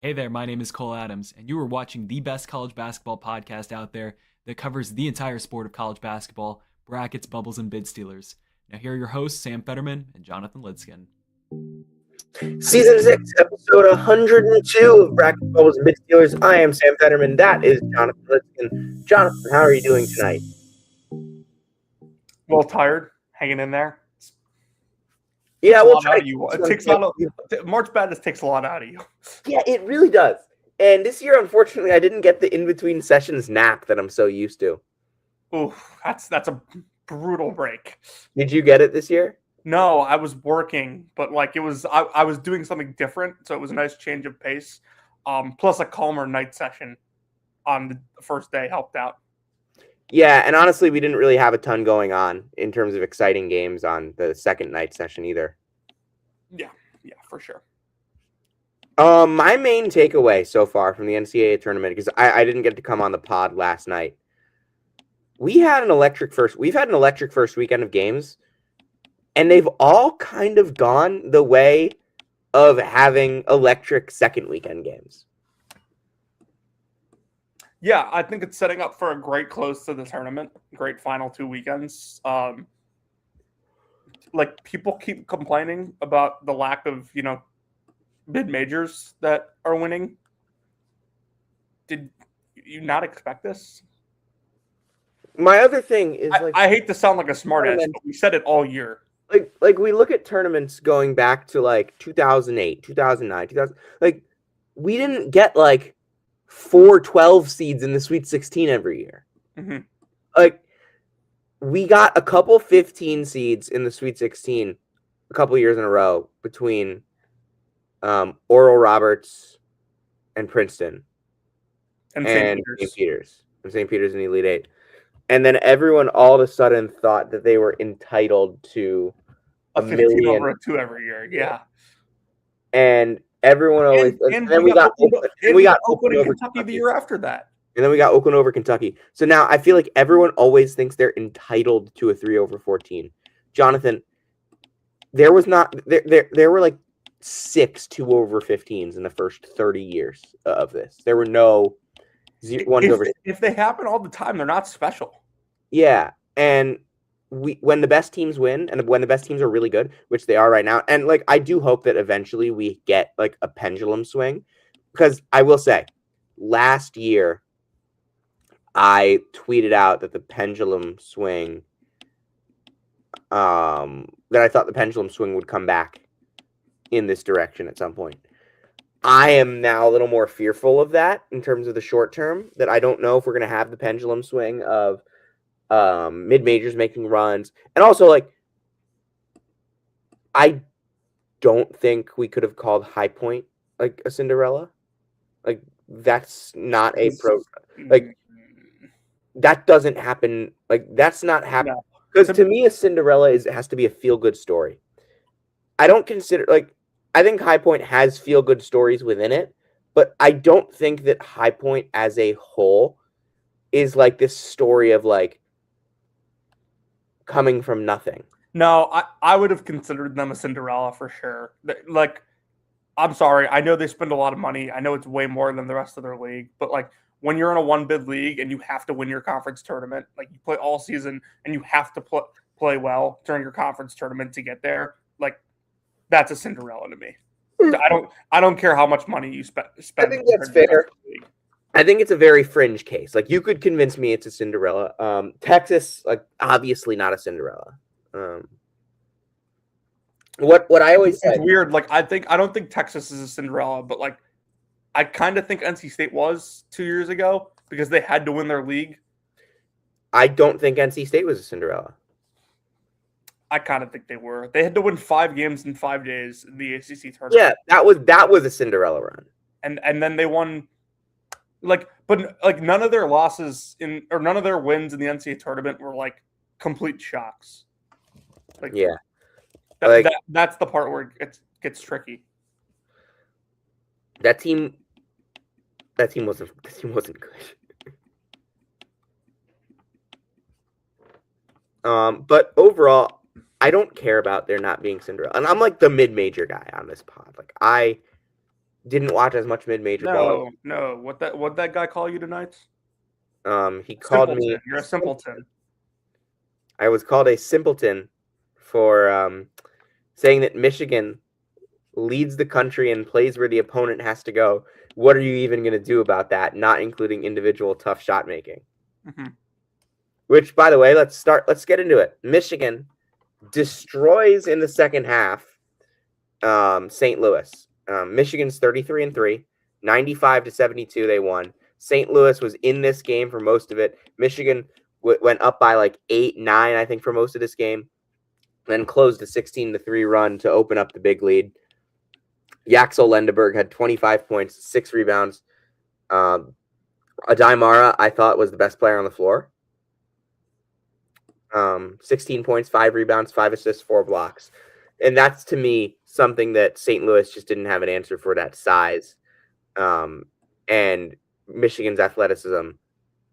Hey there, my name is Cole Adams, and you are watching the best college basketball podcast out there that covers the entire sport of college basketball, brackets, bubbles, and bid stealers. Now, here are your hosts, Sam Fetterman and Jonathan Lidskin. Season 6, episode 102 of Bracket Bubbles and Bit Stealers. I am Sam Fetterman. That is Jonathan Lidskin. Jonathan, how are you doing tonight? A little tired, hanging in there. Yeah, we'll try. It takes a lot of March Madness takes a lot out of you. Yeah, it really does. And this year, unfortunately, I didn't get the in-between sessions nap that I'm so used to. Ooh, that's a brutal break. Did you get it this year? No, I was working, but like I was doing something different, so it was a nice change of pace. Plus a calmer night session on the first day helped out. Yeah, and honestly, we didn't really have a ton going on in terms of exciting games on the second night session either. Yeah, for sure. My main takeaway so far from the NCAA tournament, because I didn't get to come on the pod last night, we've had an electric first weekend of games, and they've all kind of gone the way of having electric second weekend games. Yeah, I think it's setting up for a great close to the tournament. Great final 2 weekends. Like people keep complaining about the lack of, mid majors that are winning. Did you not expect this? My other thing is I hate to sound like a smartass, but we said it all year. Like we look at tournaments going back to like 2008, 2009, 2000. Like we didn't get like 4 12 seeds in the Sweet 16 every year. Mm-hmm. Like we got a couple 15 seeds in the Sweet 16 a couple years in a row between Oral Roberts and Princeton and St. Peter's in the Elite Eight. And then everyone all of a sudden thought that they were entitled to a 15 million over a 2 every year. Yeah. And everyone always and then we got Oakland over Kentucky the year after that. And then we got Oakland over Kentucky. So now I feel like everyone always thinks they're entitled to a 3 over 14. Jonathan, there were like 6 2 over 15s in the first 30 years of this. There were no ones over. If they happen all the time, they're not special. Yeah, and when the best teams win, and when the best teams are really good, which they are right now, and like I do hope that eventually we get like a pendulum swing, because I will say, last year I tweeted out that the pendulum swing, that I thought the pendulum swing would come back in this direction at some point. I am now a little more fearful of that in terms of the short term, that I don't know if we're going to have the pendulum swing of mid-majors making runs. And also, like, I don't think we could have called High Point like a Cinderella. Like, that's not a like, that doesn't happen. Like, that's not happen. Because to me, a Cinderella has to be a feel-good story. I don't consider, like, I think High Point has feel-good stories within it, but I don't think that High Point as a whole is like this story of like coming from nothing. No, I would have considered them a Cinderella for sure. Like, I'm sorry, I know they spend a lot of money. I know it's way more than the rest of their league, but like when you're in a one bid league and you have to win your conference tournament, like you play all season and you have to play well during your conference tournament to get there, like that's a Cinderella to me. I don't care how much money you spend. I think that's fair. I think it's a very fringe case. Like you could convince me it's a Cinderella. Texas, like obviously not a Cinderella. What I always said. It's weird. Like I don't think Texas is a Cinderella, but like I kind of think NC State was 2 years ago because they had to win their league. I don't think NC State was a Cinderella. I kind of think they were. They had to win 5 games in 5 days in the ACC tournament. Yeah, that was a Cinderella run. And then they won, like, but like none of their losses none of their wins in the NCAA tournament were like complete shocks. Like, yeah, that's the part where it gets tricky. That team wasn't good. But overall, I don't care about there not being Cinderella. And I'm like the mid-major guy on this pod. Like didn't watch as much mid-major ball. No. What that guy call you tonight? He called Simpleton. me. You're a simpleton. I was called a simpleton for saying that Michigan leads the country and plays where the opponent has to go. What are you even going to do about that? Not including individual tough shot making. Mm-hmm. Which, by the way, let's get into it. Michigan destroys in the second half St. Louis. Michigan's 33-3, 95-72 they won. St. Louis was in this game for most of it. Michigan went up by like 8-9, I think, for most of this game. Then closed a 16-3 run to open up the big lead. Yaxel Lendeberg had 25 points, 6 rebounds. Adai Mara, I thought, was the best player on the floor. 16 points, 5 rebounds, 5 assists, 4 blocks. And that's, to me, something that St. Louis just didn't have an answer for that size. And Michigan's athleticism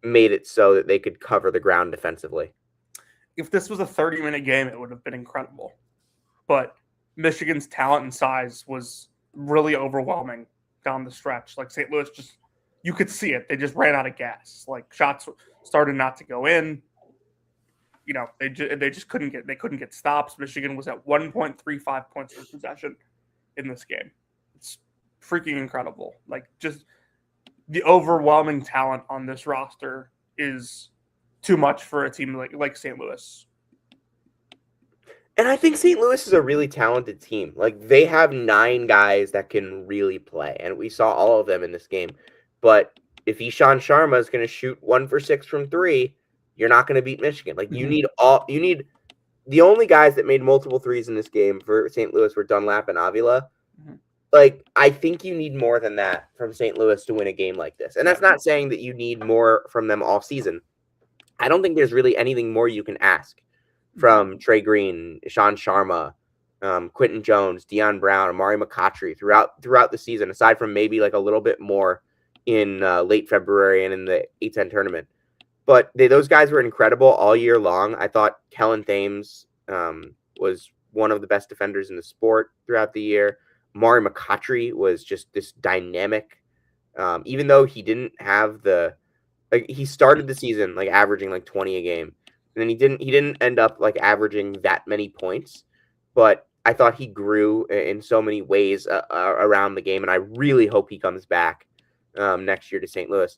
made it so that they could cover the ground defensively. If this was a 30-minute game, it would have been incredible. But Michigan's talent and size was really overwhelming down the stretch. Like, St. Louis just, you could see it. They just ran out of gas. Like, shots started not to go in. You know, they just couldn't get stops. Michigan was at 1.35 points per possession in this game. It's freaking incredible. Like, just the overwhelming talent on this roster is too much for a team like St. Louis. And I think St. Louis is a really talented team. Like, they have 9 guys that can really play, and we saw all of them in this game. But if Ishan Sharma is going to shoot 1 for 6 from 3, you're not going to beat Michigan. Like, you need the only guys that made multiple threes in this game for St. Louis were Dunlap and Avila. Mm-hmm. Like, I think you need more than that from St. Louis to win a game like this. And that's not saying that you need more from them all season. I don't think there's really anything more you can ask from Trey Green, Ishan Sharma, Quentin Jones, Deion Brown, Amari McCautry throughout the season, aside from maybe like a little bit more in late February and in the A10 tournament. But those guys were incredible all year long. I thought Kellen Thames was one of the best defenders in the sport throughout the year. Amari McCautry was just this dynamic, even though he didn't have he started the season like averaging like 20 a game. And then he didn't end up like averaging that many points, but I thought he grew in so many ways around the game, and I really hope he comes back next year to St. Louis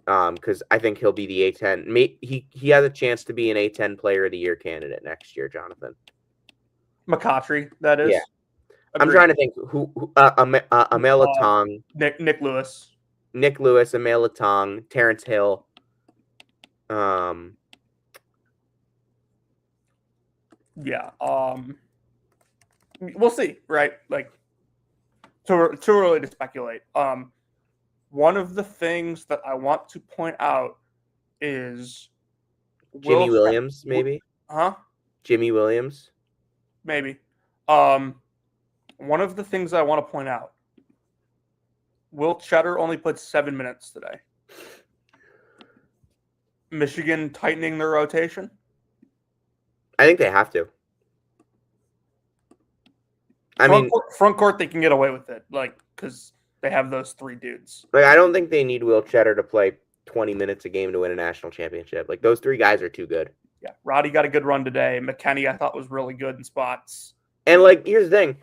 because I think he'll be the A10. He has a chance to be an A10 Player of the Year candidate next year, Jonathan. McCautry, that is. Yeah. Agreed. I'm trying to think who Amel Latong, Nick Lewis, Amel Latong, Terrence Hill. Yeah. We'll see, right? Like, too early to speculate. One of the things that I want to point out is Jimmy Williams, maybe? Huh? Jimmy Williams? Maybe. One of the things I want to point out, Will Cheddar only played 7 minutes today. Michigan tightening their rotation? I think they have to. Front court, they can get away with it, like, because they have those 3 dudes. Like, I don't think they need Will Cheddar to play 20 minutes a game to win a national championship. Like, those 3 guys are too good. Yeah, Roddy got a good run today. McKenney, I thought, was really good in spots. And, like, here's the thing.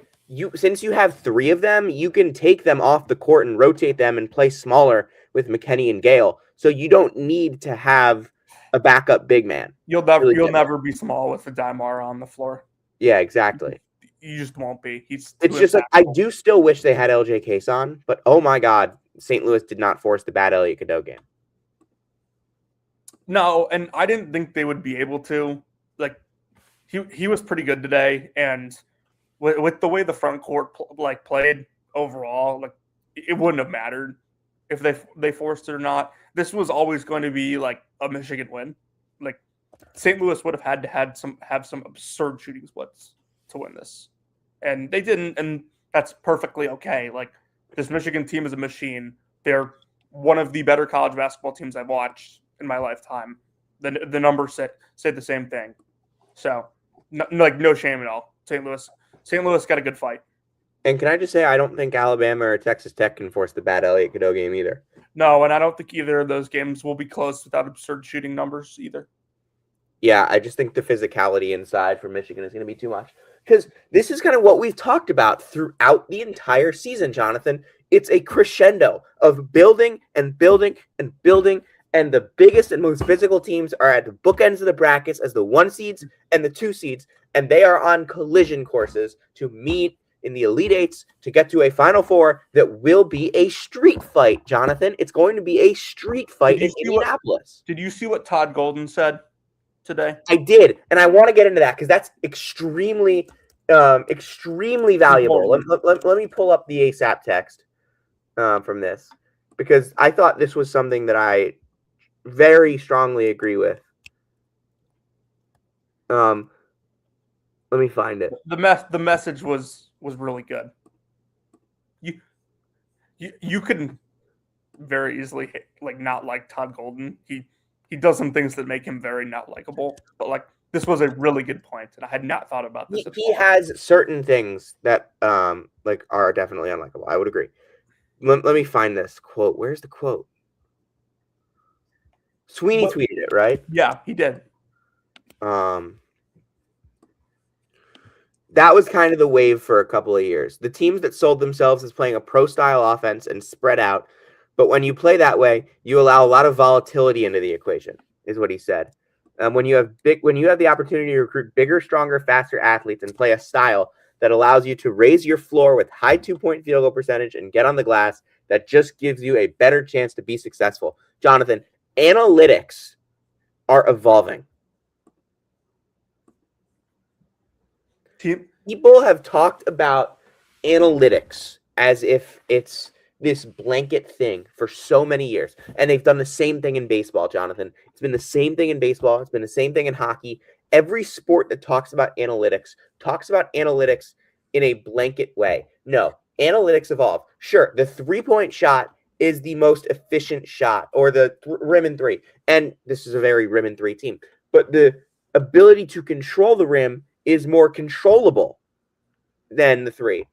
Since you have 3 of them, you can take them off the court and rotate them and play smaller with McKenney and Gale. So you don't need to have a backup big man. You'll never be small with Adai Mara on the floor. Yeah, exactly. You just won't be. It's just like, I do still wish they had LJ Case on, but oh my God, St. Louis did not force the bad Elliot Cadeau game. No, and I didn't think they would be able to. Like, he was pretty good today, and with the way the front court played overall, like, it wouldn't have mattered if they forced it or not. This was always going to be like a Michigan win. Like, St. Louis would have had to have some absurd shooting splits to win this, and they didn't, and that's perfectly okay. Like, this Michigan team is a machine. They're one of the better college basketball teams I've watched in my lifetime. The numbers say the same thing. So, no shame at all. St. Louis got a good fight. And can I just say, I don't think Alabama or Texas Tech can force the bad Elliott Cadeau game either. No, and I don't think either of those games will be close without absurd shooting numbers either. Yeah, I just think the physicality inside for Michigan is going to be too much. Because this is kind of what we've talked about throughout the entire season, Jonathan. It's a crescendo of building and building and building, and the biggest and most physical teams are at the bookends of the brackets as the 1 seeds and the 2 seeds, and they are on collision courses to meet in the Elite Eights to get to a Final Four that will be a street fight, Jonathan. It's going to be a street fight in Indianapolis. Did you see what Todd Golden said today? I did, and I want to get into that because that's extremely valuable. Let me pull up the ASAP text from this, because I thought this was something that I very strongly agree with. Let me find it. The message was really good. You could very easily not like Todd Golden. He does some things that make him very not likable, but this was a really good point, and I had not thought about this. He has certain things that are definitely unlikable. I would agree. Let me find this quote. Where's the quote? Sweeney tweeted it, right? Yeah, he did. That was kind of the wave for a couple of years. The teams that sold themselves as playing a pro-style offense and spread out, but when you play that way, you allow a lot of volatility into the equation, is what he said. When you have the opportunity to recruit bigger, stronger, faster athletes and play a style that allows you to raise your floor with high 2-point field goal percentage and get on the glass, that just gives you a better chance to be successful. Jonathan, analytics are evolving. People have talked about analytics as if it's this blanket thing for so many years. And they've done the same thing in baseball, Jonathan. It's been the same thing in baseball. It's been the same thing in hockey. Every sport that talks about analytics in a blanket way. No, analytics evolve. Sure, the 3-point shot is the most efficient shot, or the rim and 3. And this is a very rim and 3 team. But the ability to control the rim is more controllable than the 3.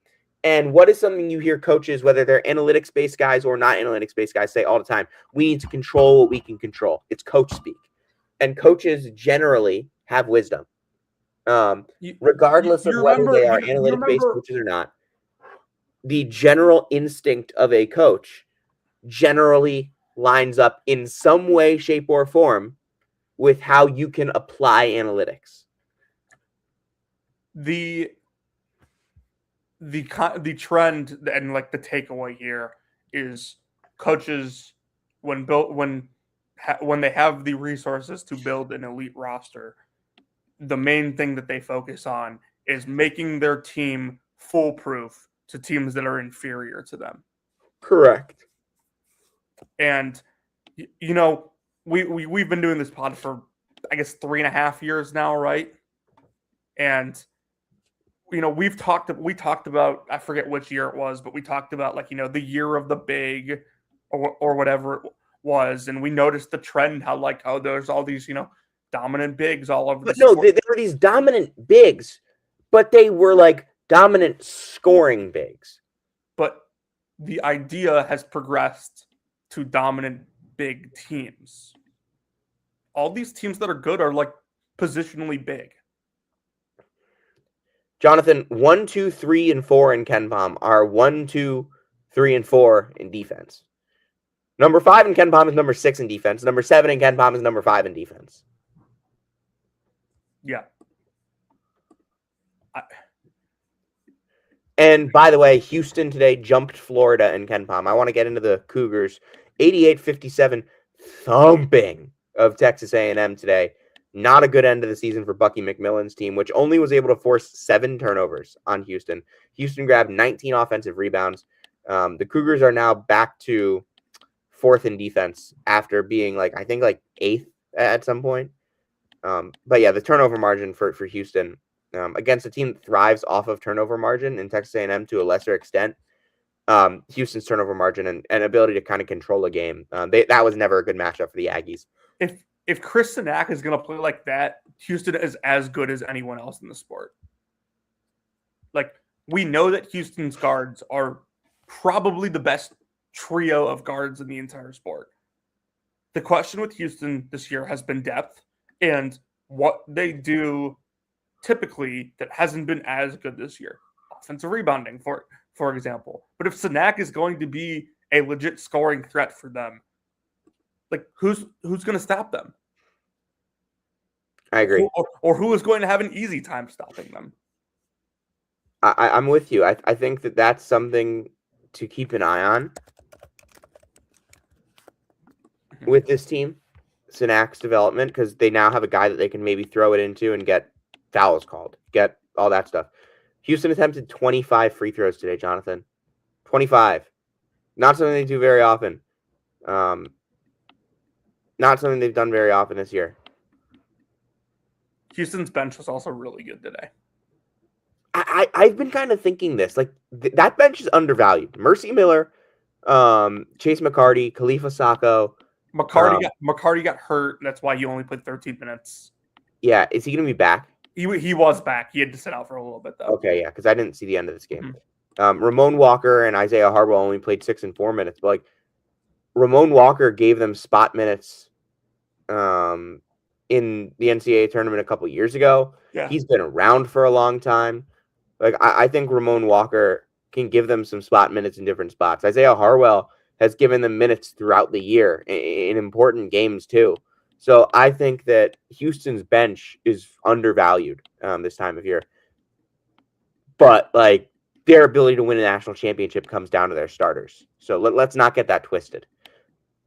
And what is something you hear coaches, whether they're analytics-based guys or not analytics-based guys, say all the time? We need to control what we can control. It's coach speak. And coaches generally have wisdom. Regardless of whether they are analytic-based coaches or not, the general instinct of a coach generally lines up in some way, shape, or form with how you can apply analytics. The trend and the takeaway here is coaches when they have the resources to build an elite roster, the main thing that they focus on is making their team foolproof to teams that are inferior to them. Correct. And we've been doing this pod for I guess 3.5 years now, right? And we talked about, I forget which year it was, but we talked about the year of the big or whatever it was, and we noticed the trend how there's all these dominant bigs all over the sport. There were these dominant bigs, but they were dominant scoring bigs. But the idea has progressed to dominant big teams. All these teams that are good are positionally big. Jonathan, 1, 2, 3, and 4 in KenPom are 1, 2, 3, and 4 in defense. Number 5 in KenPom is number 6 in defense. Number 7 in KenPom is number 5 in defense. Yeah. And by the way, Houston today jumped Florida in KenPom. I want to get into the Cougars. 88-57 thumping of Texas A&M today. Not a good end of the season for Bucky McMillan's team, which only was able to force 7 turnovers on Houston. Houston grabbed 19 offensive rebounds. The Cougars are now back to 4th in defense after being I think 8th at some point. But yeah, the turnover margin for Houston against a team that thrives off of turnover margin in Texas A&M to a lesser extent. Houston's turnover margin and ability to kind of control a game. That was never a good matchup for the Aggies. If Chris Sinak is going to play like that, Houston is as good as anyone else in the sport. we know that Houston's guards are probably the best trio of guards in the entire sport. The question with Houston this year has been depth and what they do typically that hasn't been as good this year. Offensive rebounding, for example. But if Sanak is going to be a legit scoring threat for them, like who's going to stop them? I agree. Or who is going to have an easy time stopping them? I'm with you. I think that that's something to keep an eye on with this team, Sanak's development, because they now have a guy that they can maybe throw it into and get fouls called, get all that stuff. Houston attempted 25 free throws today, Jonathan. 25. Not something they do very often. Not something they've done very often this year. Houston's bench was also really good today. I've been kind of thinking this. Like, that bench is undervalued. Mercy Miller, Chase McCarty, Khalifa Sacco. McCarty got hurt. That's why he only played 13 minutes. Yeah, is he going to be back? He was back. He had to sit out for a little bit, though. Okay, yeah, because I didn't see the end of this game. Ramon Walker and Isaiah Harwell only played 6 and 4 minutes. But, like, Ramon Walker gave them spot minutes in the NCAA tournament a couple years ago. Yeah. He's been around for a long time. Like, I think Ramon Walker can give them some spot minutes in different spots. Isaiah Harwell has given them minutes throughout the year in important games too. So I think that Houston's bench is undervalued this time of year. But, like, their ability to win a national championship comes down to their starters. So let's not get that twisted.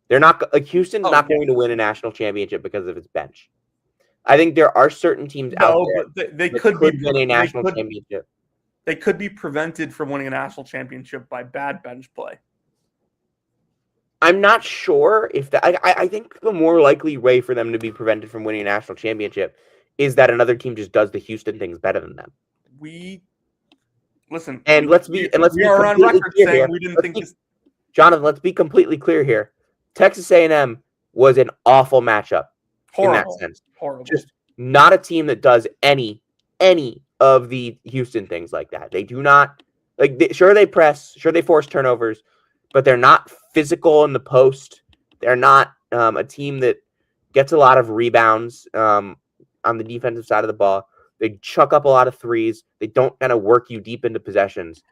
They're not like Houston's not going to win a national championship because of its bench. I think there are certain teams out there but they that could win a national championship. They could be prevented from winning a national championship by bad bench play. I'm not sure if that. I think the more likely way for them to be prevented from winning a national championship is that another team just does the Houston things better than them. We are on record saying we didn't think this. Jonathan, let's be completely clear here. Texas A&M was an awful matchup in that sense. Horrible. Just not a team that does any of the Houston things like that. They do not they press, sure they force turnovers, but they're not physical in the post. They're not a team that gets a lot of rebounds on the defensive side of the ball. They chuck up a lot of threes. They don't kind of work you deep into possessions.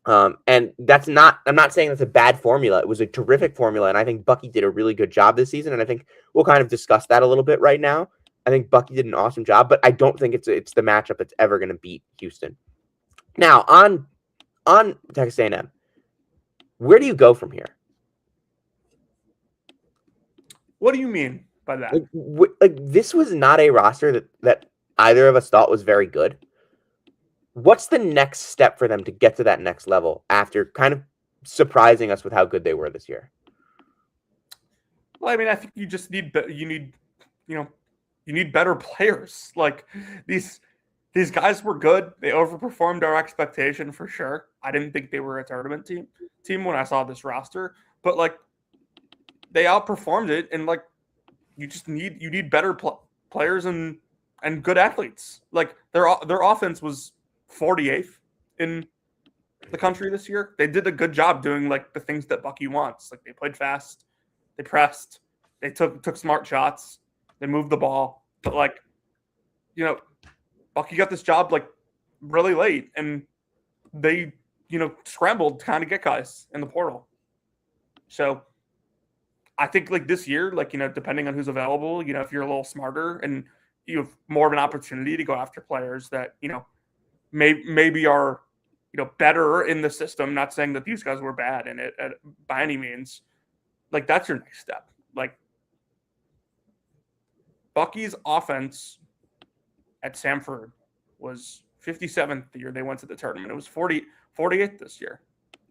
And I'm not saying that's a bad formula. It was a terrific formula, and I think Bucky did a really good job this season, and I think we'll kind of discuss that a little bit right now. I think Bucky did an awesome job, but I don't think it's the matchup that's ever going to beat Houston. Now, on Texas A&M, where do you go from here? What do you mean by that? Like this was not a roster that either of us thought was very good. What's the next step for them to get to that next level after kind of surprising us with how good they were this year? Well, I mean, I think you just need better players. Like these guys were good. They overperformed our expectation for sure. I didn't think they were a tournament team when I saw this roster, but like they outperformed it, and like you need better players and good athletes. Like their offense was 48th in the country this year. They did a good job doing like the things that Bucky wants. Like they played fast, they pressed, they took smart shots, they moved the ball. But like, Bucky got this job like really late, and they scrambled to kind of get guys in the portal. So I think like this year, like depending on who's available, if you're a little smarter and you have more of an opportunity to go after players that maybe are better in the system. Not saying that these guys were bad in it by any means. Like that's your next step. Like Bucky's offense at Samford was 57th the year they went to the tournament. It was 48th this year.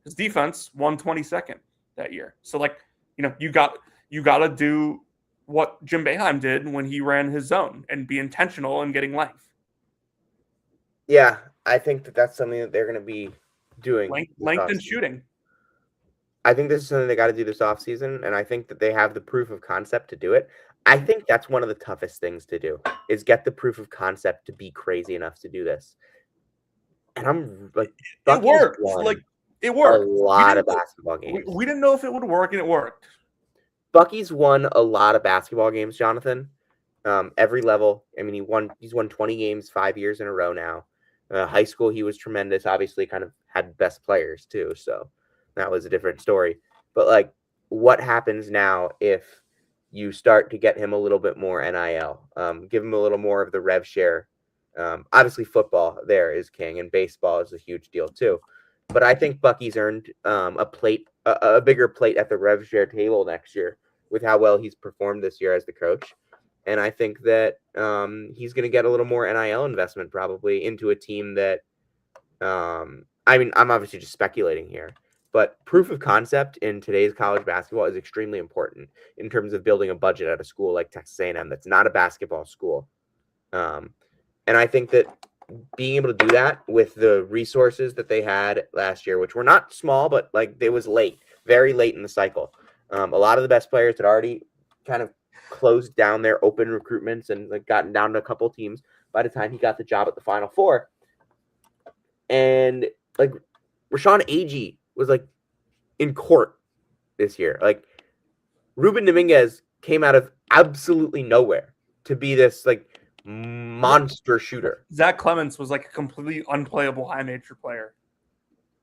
His defense won 22nd that year. So like you got to do what Jim Boeheim did when he ran his zone and be intentional in getting length. Yeah, I think that's something that they're going to be doing. Length and shooting. I think this is something they got to do this offseason, and I think that they have the proof of concept to do it. I think that's one of the toughest things to do, is get the proof of concept to be crazy enough to do this. And I'm like, It Bucky's worked. won Like it a worked. lot of basketball games. We didn't know if it would work, and it worked. Bucky's won a lot of basketball games, Jonathan. Every level. I mean, he's won 20 games 5 years in a row now. High school, he was tremendous. Obviously, kind of had best players too, so that was a different story. But like, what happens now if you start to get him a little bit more NIL? Give him a little more of the rev share. Obviously, football there is king, and baseball is a huge deal too. But I think Bucky's earned a bigger plate at the rev share table next year with how well he's performed this year as the coach. And I think that he's going to get a little more NIL investment probably into a team that, I mean, I'm obviously just speculating here, but proof of concept in today's college basketball is extremely important in terms of building a budget at a school like Texas A&M that's not a basketball school. And I think that being able to do that with the resources that they had last year, which were not small, but like it was late, very late in the cycle. A lot of the best players had already kind of closed down their open recruitments and like gotten down to a couple teams by the time he got the job at the Final Four. And like Rashawn Agee was like in court this year. Like Ruben Dominguez came out of absolutely nowhere to be this like monster shooter. Zach Clemens was like a completely unplayable high major player.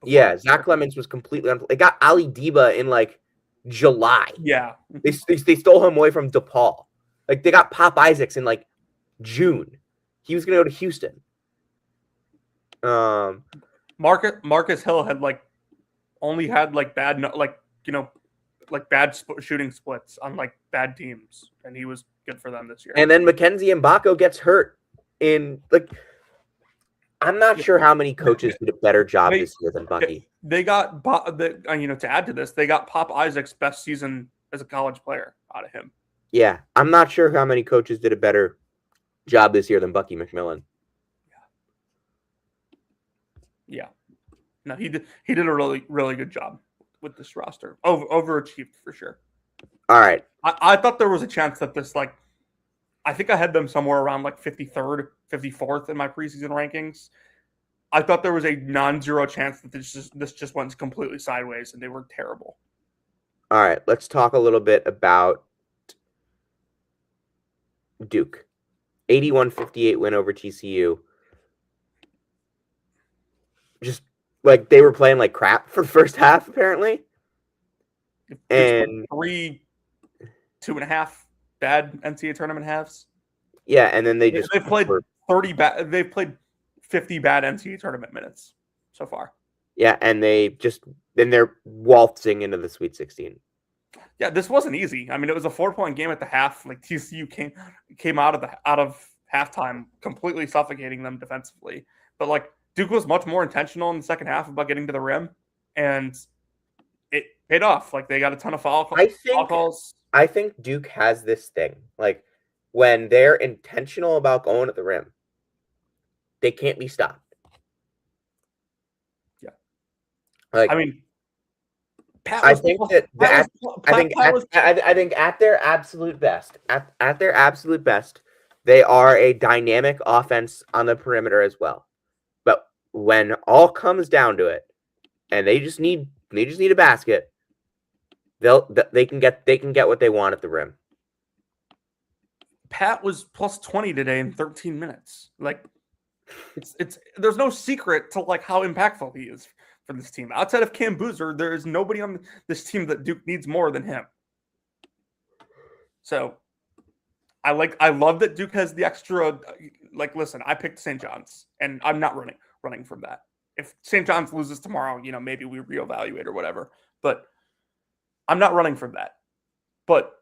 Yeah, Zach Clemens was completely unplayable. They got Ali Deba in like July. Yeah. They stole him away from DePaul. Like they got Pop Isaacs in like June. He was gonna go to Houston. Marcus Hill had like only had like bad shooting splits on like bad teams, and he was good for them this year. And then Mackenzie Mbako gets hurt in like. I'm not sure how many coaches did a better job this year than Bucky. They got to add to this, they got Pop Isaac's best season as a college player out of him. Yeah, I'm not sure how many coaches did a better job this year than Bucky McMillan. Yeah. No, he did a really, really good job with this roster. Overachieved for sure. All right. I thought there was a chance that this, like, I think I had them somewhere around like 53rd, 54th in my preseason rankings. I thought there was a non-zero chance that this just went completely sideways and they were terrible. All right, let's talk a little bit about Duke. 81-58 win over TCU. Just like they were playing like crap for the first half, apparently. And 2.5 bad NCAA tournament halves. Yeah, and then they've played 30 bad. They've played 50 bad NCAA tournament minutes so far. Yeah, and they're waltzing into the Sweet 16. Yeah, this wasn't easy. I mean, it was a 4-point game at the half. Like TCU came out of halftime completely suffocating them defensively. But like Duke was much more intentional in the second half about getting to the rim, and it paid off. Like they got a ton of foul calls. I think Duke has this thing. Like when they're intentional about going at the rim, they can't be stopped. Yeah. Like I mean, I think at their absolute best, they are a dynamic offense on the perimeter as well. But when all comes down to it, and they just need a basket, they can get what they want at the rim. Pat was plus 20 today in 13 minutes. Like it's there's no secret to like how impactful he is for this team. Outside of Cam Boozer, there is nobody on this team that Duke needs more than him. So I love that Duke has the extra. Like, listen, I picked St. John's, and I'm not running from that. If St. John's loses tomorrow, maybe we reevaluate or whatever. But I'm not running from that. But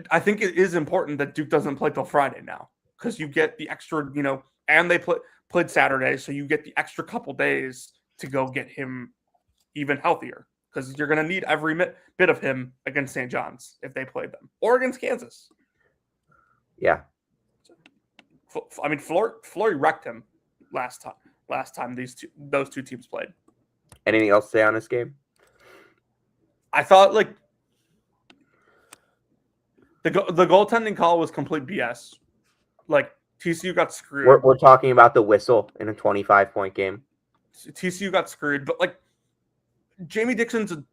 I think it is important that Duke doesn't play till Friday now, because you get the extra, and they played Saturday, so you get the extra couple days to go get him even healthier, because you're going to need every bit of him against St. John's if they played them, or against Kansas. Yeah. I mean, Flory wrecked him last time those two teams played. Anything else to say on this game? I thought like the goaltending call was complete BS. Like TCU got screwed. We're talking about the whistle in a 25-point game. TCU got screwed, but like Jamie Dixon's a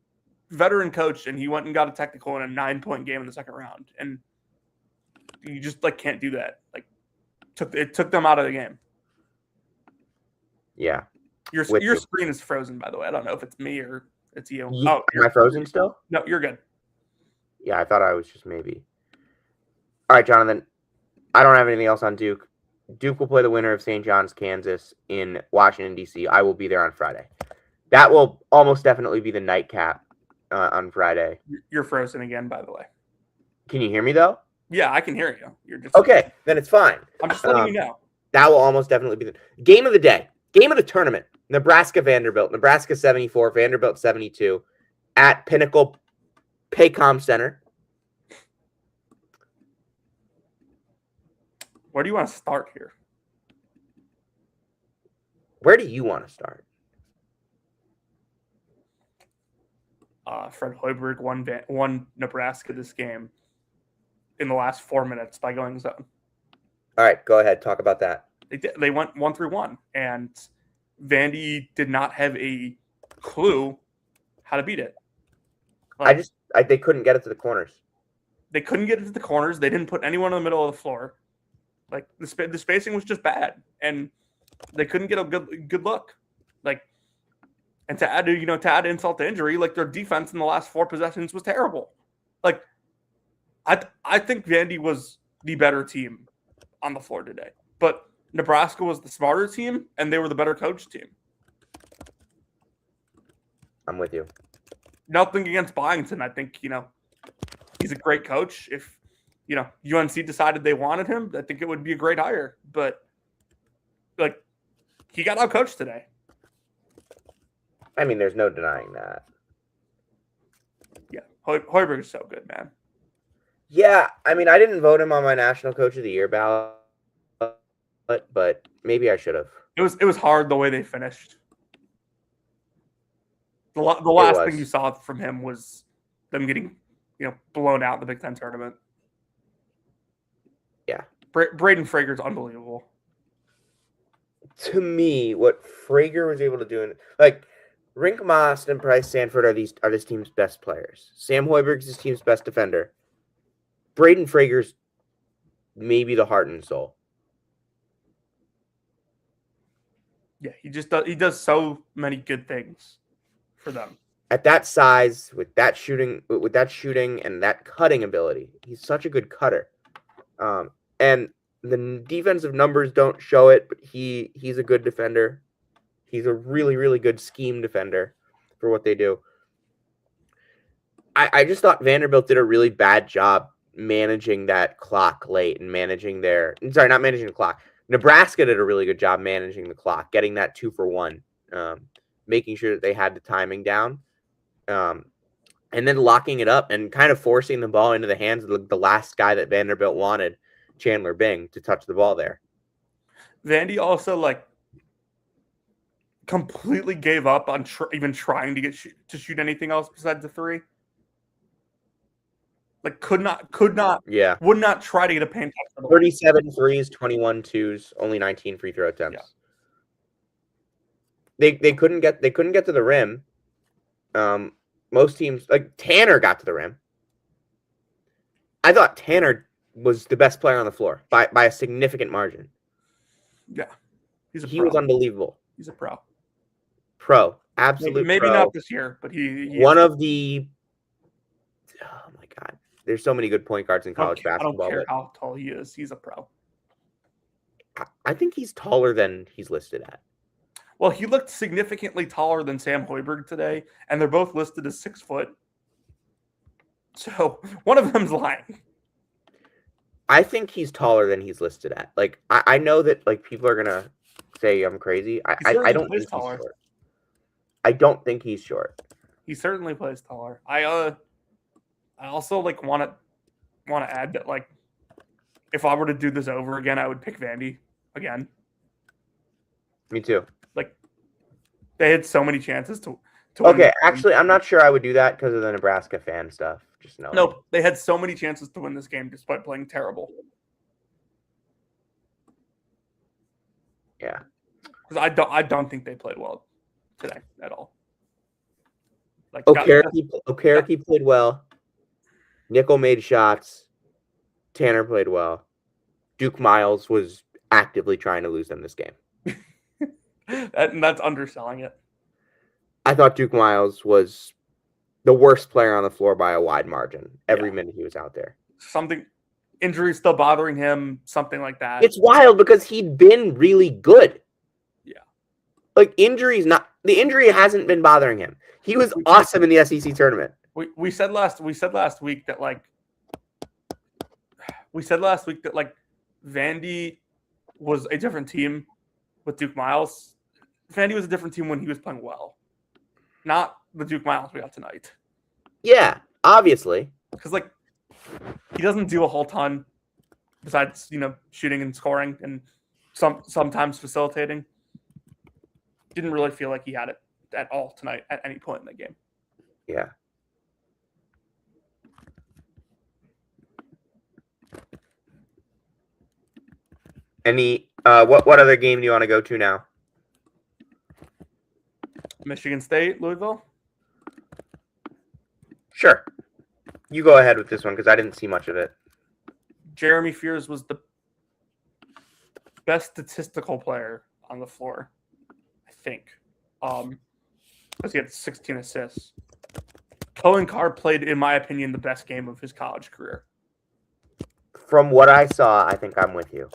veteran coach, and he went and got a technical in a 9-point game in the second round, and you just like can't do that. Like it took them out of the game. Yeah. Your screen is frozen, by the way. I don't know if it's me or it's you. Am I frozen still? No, you're good. Yeah, I thought I was just maybe. All right, Jonathan. I don't have anything else on Duke. Duke will play the winner of St. John's, Kansas in Washington, D.C. I will be there on Friday. That will almost definitely be the nightcap on Friday. You're frozen again, by the way. Can you hear me, though? Yeah, I can hear you. You're just okay. Then it's fine. I'm just letting you know. That will almost definitely be the game of the day. Game of the tournament. Nebraska-Vanderbilt. Nebraska 74, Vanderbilt 72 at Pinnacle Paycom Center. Where do you want to start here? Where do you want to start? Fred Hoiberg won Nebraska this game in the last 4 minutes by going zone. All right, go ahead. Talk about that. They went 1-1, and Vandy did not have a clue how to beat it. Like, they couldn't get it to the corners. They couldn't get it to the corners. They didn't put anyone in the middle of the floor. Like the spacing was just bad, and they couldn't get a good look. Like, and to add insult to injury, like their defense in the last 4 possessions was terrible. Like, I think Vandy was the better team on the floor today, but Nebraska was the smarter team, and they were the better coach team. I'm with you. Nothing against Byington. I think, he's a great coach. If, UNC decided they wanted him, I think it would be a great hire. But, like, he got outcoached today. I mean, there's no denying that. Yeah, Hoiberg is so good, man. Yeah, I mean, I didn't vote him on my National Coach of the Year ballot, but maybe I should have. It was hard the way they finished. The last thing you saw from him was them getting, blown out in the Big Ten tournament. Yeah. Braden Frager's unbelievable. To me, what Frager was able to do, like Rink Most and Bryce Sanford are this team's best players. Sam Hoiberg's this team's best defender. Braden Frager's maybe the heart and soul. Yeah, he does so many good things for them. At that size, with that shooting and that cutting ability, he's such a good cutter. And the defensive numbers don't show it, but he's a good defender. He's a really, really good scheme defender for what they do. I just thought Vanderbilt did a really bad job managing that clock late and not managing the clock. Nebraska did a really good job managing the clock, getting that 2-for-1, making sure that they had the timing down, and then locking it up and kind of forcing the ball into the hands of the last guy that Vanderbilt wanted, Chandler Bing, to touch the ball there. Vandy also completely gave up on even trying to shoot anything else besides the 3. Like could not, yeah, would not try to get a paint touch. 37 threes, 21 twos, only 19 free throw attempts. Yeah. They couldn't get to the rim. Most teams, like Tanner, got to the rim. I thought Tanner was the best player on the floor by a significant margin. Yeah, he was unbelievable. He's a pro. Absolute maybe pro. Not this year, but he one of the. Oh my God. There's so many good point guards in college basketball. I don't care how tall he is. He's a pro. I think he's taller than he's listed at. Well, he looked significantly taller than Sam Hoiberg today, and they're both listed as 6 foot. So one of them's lying. I think he's taller than he's listed at. Like I know that people are gonna say I'm crazy. I don't think he's short. I don't think he's short. He certainly plays taller. I also want to add that if I were to do this over again, I would pick Vandy again. Me too. They had so many chances to okay, actually, I'm not sure I would do that because of the Nebraska fan stuff. Just no. Nope, they had so many chances to win this game despite playing terrible. Yeah, because I don't think they played well today at all. Like Okereke played well. Nickel made shots. Tanner played well. Duke Miles was actively trying to lose them this game. That's underselling it. I thought Duke Miles was the worst player on the floor by a wide margin every minute he was out there. Injury still bothering him, something like that. It's wild because he'd been really good. Yeah. Like the injury hasn't been bothering him. He was awesome in the SEC tournament. We said last week that Vandy was a different team with Duke Miles. Vandy was a different team when he was playing well. Not the Duke Miles we got tonight. Yeah, obviously. Because he doesn't do a whole ton besides, shooting and scoring and sometimes facilitating. Didn't really feel like he had it at all tonight at any point in the game. Yeah. What other game do you want to go to now? Michigan State, Louisville? Sure. You go ahead with this one because I didn't see much of it. Jeremy Fears was the best statistical player on the floor, I think. Because he had 16 assists. Cohen Carr played, in my opinion, the best game of his college career. From what I saw, I think I'm with you.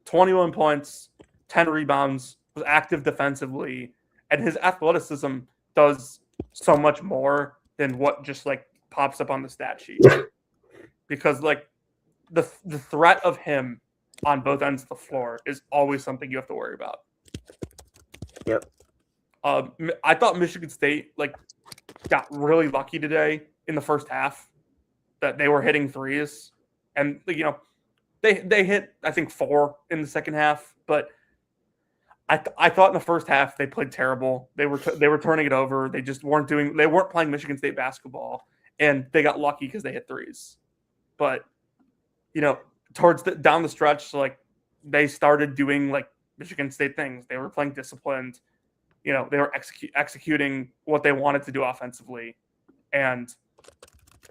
21 points, 10 rebounds, was active defensively, and his athleticism does so much more than what just pops up on the stat sheet. Because the threat of him on both ends of the floor is always something you have to worry about. Yep. I thought Michigan State got really lucky today in the first half that they were hitting threes, and they hit I think 4 in the second half, but I thought in the first half they played terrible. They were turning it over. They just weren't playing Michigan State basketball, and they got lucky because they hit threes. But towards down the stretch, they started doing Michigan State things. They were playing disciplined. They were executing what they wanted to do offensively, and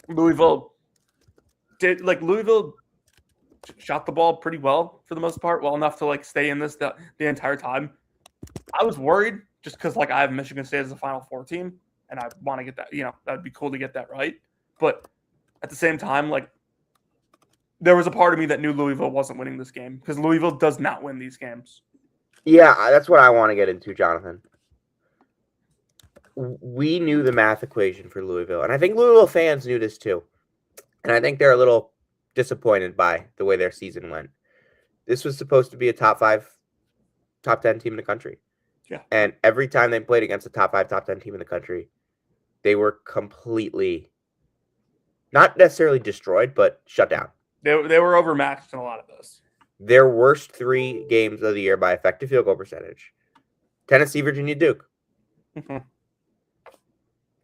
Louisville shot the ball pretty well for the most part, well enough to stay in this the entire time. I was worried just because I have Michigan State as a Final Four team, and I want to get that. That would be cool to get that right. But at the same time, there was a part of me that knew Louisville wasn't winning this game because Louisville does not win these games. Yeah, that's what I want to get into, Jonathan. We knew the math equation for Louisville, and I think Louisville fans knew this too. And I think they're a little disappointed by the way their season went. This was supposed to be a top 5, top 10 team in the country. Yeah. And every time they played against a top 5, top 10 team in the country, they were completely, not necessarily destroyed, but shut down. They were overmatched in a lot of those. Their worst 3 games of the year by effective field goal percentage: Tennessee, Virginia, Duke. Mm-hmm.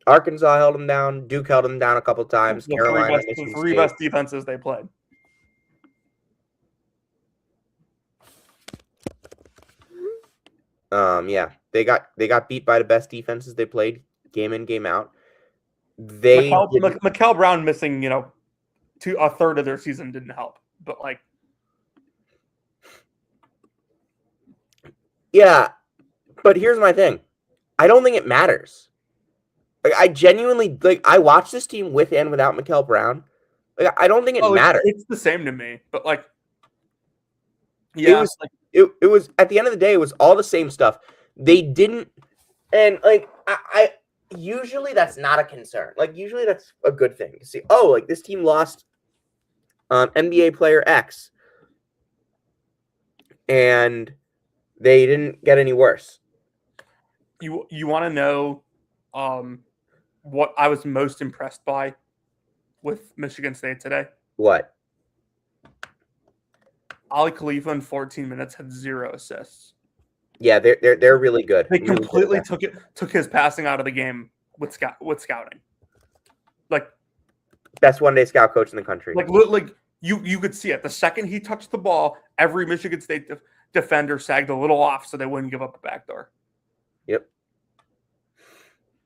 Arkansas held them down. Duke held them down a couple times. Carolina, the three best defenses they played. Yeah, they got beat by the best defenses they played game in, game out. Mikal Brown missing, a third of their season didn't help, but yeah, but here's my thing. I don't think it matters. I genuinely I watched this team with and without Mikal Brown. I don't think it matters. It's the same to me, but yeah, it was at the end of the day, it was all the same stuff. They didn't, and I usually that's not a concern. Usually that's a good thing to see. Oh, this team lost NBA player X, and they didn't get any worse. You want to know what I was most impressed by with Michigan State today? What? Ali Khalifa in 14 minutes had 0 assists. Yeah, they're really good. They completely took his passing out of the game with scouting. Best one-day scout coach in the country. You could see it. The second he touched the ball, every Michigan State defender sagged a little off so they wouldn't give up a backdoor. Yep.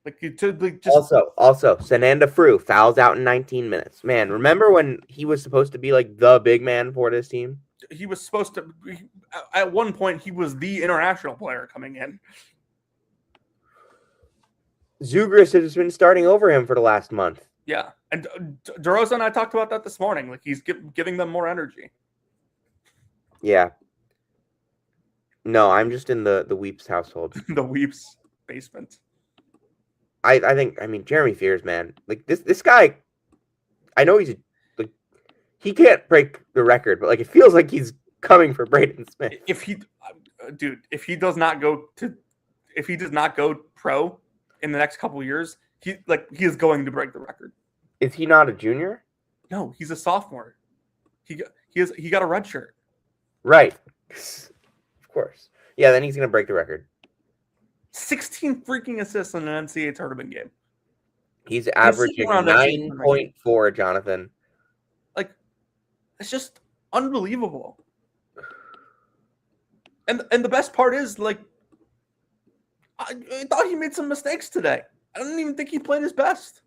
Like just Also, Sananda Fru fouls out in 19 minutes. Man, remember when he was supposed to be like the big man for this team? he was supposed to. At one point, he was the international player coming in. Zugris has been starting over him for the last month. Yeah, and DeRosa and I talked about that this morning. Like he's giving them more energy. Yeah. No, I'm just in the Weeps household. The Weeps basement. I mean Jeremy Fears, man. Like this guy, I know he's like he can't break the record, but like it feels like he's coming for Braden Smith. If he does not go pro in the next couple of years, he is going to break the record. Is he not a junior? No, he's a sophomore. He got a red shirt. Right. Of course. Yeah, then he's gonna break the record. 16 freaking assists in an NCAA tournament game. He's averaging 9.4, Jonathan. Like, it's just unbelievable. And the best part is, like, I thought he made some mistakes today. I don't even think he played his best.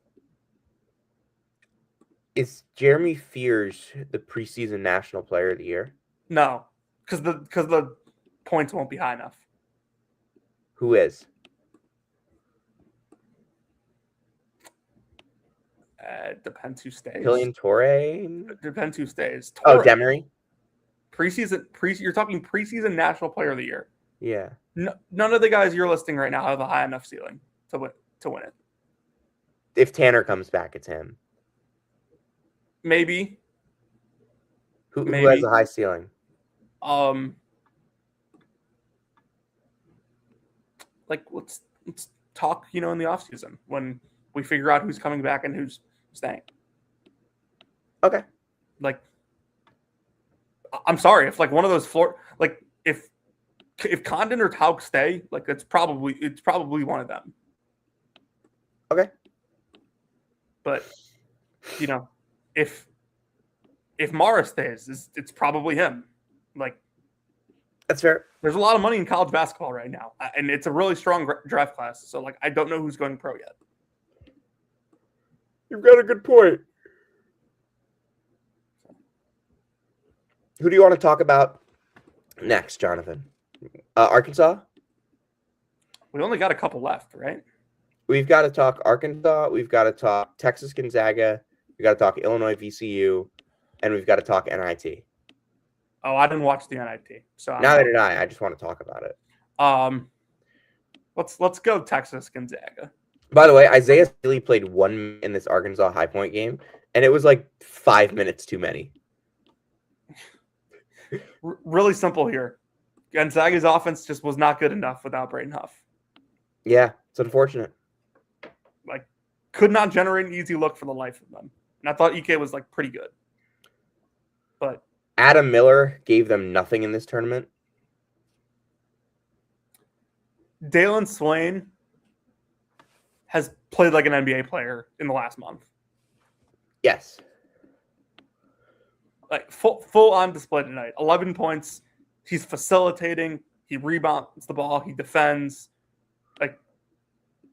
Is Jeremy Fears the preseason National Player of the Year? No, because the points won't be high enough. Who is? Depends who stays. Killian Torre? Depends who stays. Oh, Demery? You're talking preseason National Player of the Year. Yeah. No, none of the guys you're listing right now have a high enough ceiling to win it. If Tanner comes back, it's him. Maybe. Who has a high ceiling? Like let's talk, in the offseason when we figure out who's coming back and who's staying. Okay. Like, I'm sorry if like one of those if Condon or Tauk stay, like it's probably one of them. Okay. But if Mara stays, it's probably him. Like, that's fair. There's a lot of money in college basketball right now, and it's a really strong draft class. So, like, I don't know who's going pro yet. You've got a good point. Who do you want to talk about next, Jonathan? Arkansas? We only got a couple left, right? We've got to talk Arkansas. We've got to talk Texas Gonzaga. We've got to talk Illinois VCU. And we've got to talk NIT. Oh, I didn't watch the NIT. So neither did I. I just want to talk about it. Let's go Texas Gonzaga. By the way, Isaiah Sealy played 1 minute in this Arkansas High Point game, and it was like 5 minutes too many. Really simple here. Gonzaga's offense just was not good enough without Braden Huff. Yeah, it's unfortunate. Like, could not generate an easy look for the life of them. And I thought EK was like pretty good. But Adam Miller gave them nothing in this tournament. Dalen Swain has played like an NBA player in the last month. Yes. Like full on display tonight. 11 points. He's facilitating. He rebounds the ball. He defends. Like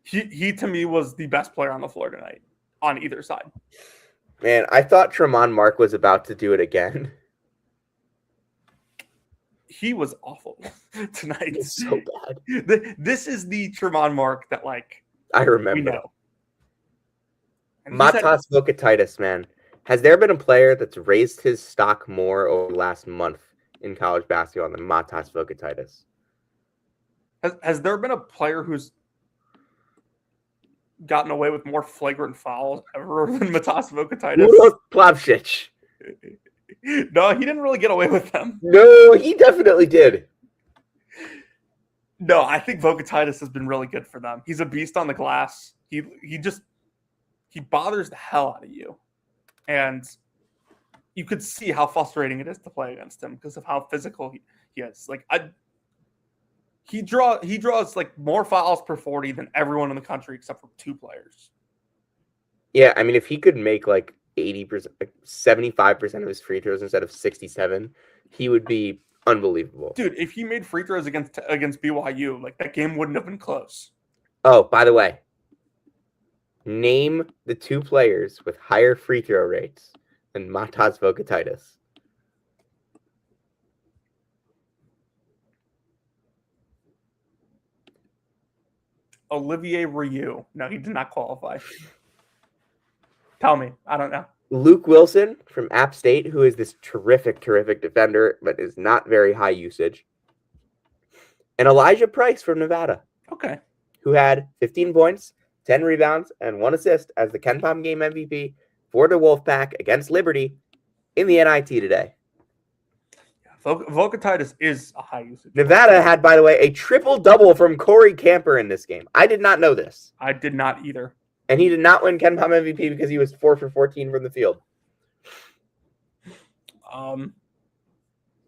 he to me was the best player on the floor tonight on either side. Man, I thought Tremont Mark was about to do it again. He was awful tonight. It's so bad. This is the Tremont Mark that I remember. We know. Matas Vokatitis, man. Has there been a player that's raised his stock more over the last month in college basketball than Matas Vokatitis? Has there been a player who's gotten away with more flagrant fouls ever than Matas Vokatitis? Plavšić. No, he didn't really get away with them. No, he definitely did. No, I think Vokatitis has been really good for them. He's a beast on the glass. He bothers the hell out of you. And you could see how frustrating it is to play against him because of how physical he is. Like he draws like more fouls per 40 than everyone in the country except for 2 players. Yeah, I mean if he could make like 80%, 75% of his free throws instead of 67, he would be unbelievable. Dude, if he made free throws against BYU, like that game wouldn't have been close. Oh, by the way, Name the two players with higher free throw rates than Matas Vokatitis. Olivier Ryu. No, he did not qualify. Tell me. I don't know. Luke Wilson from App State, who is this terrific defender, but is not very high usage. And Elijah Price from Nevada. Okay. Who had 15 points, 10 rebounds, and 1 assist as the Ken Pom game MVP for the Wolfpack against Liberty in the NIT today. Vokatitis is a high usage. Nevada had, by the way, a triple-double from Corey Camper in this game. I did not know this. I did not either. And he did not win Ken Pom MVP because he was 4 for 14 from the field.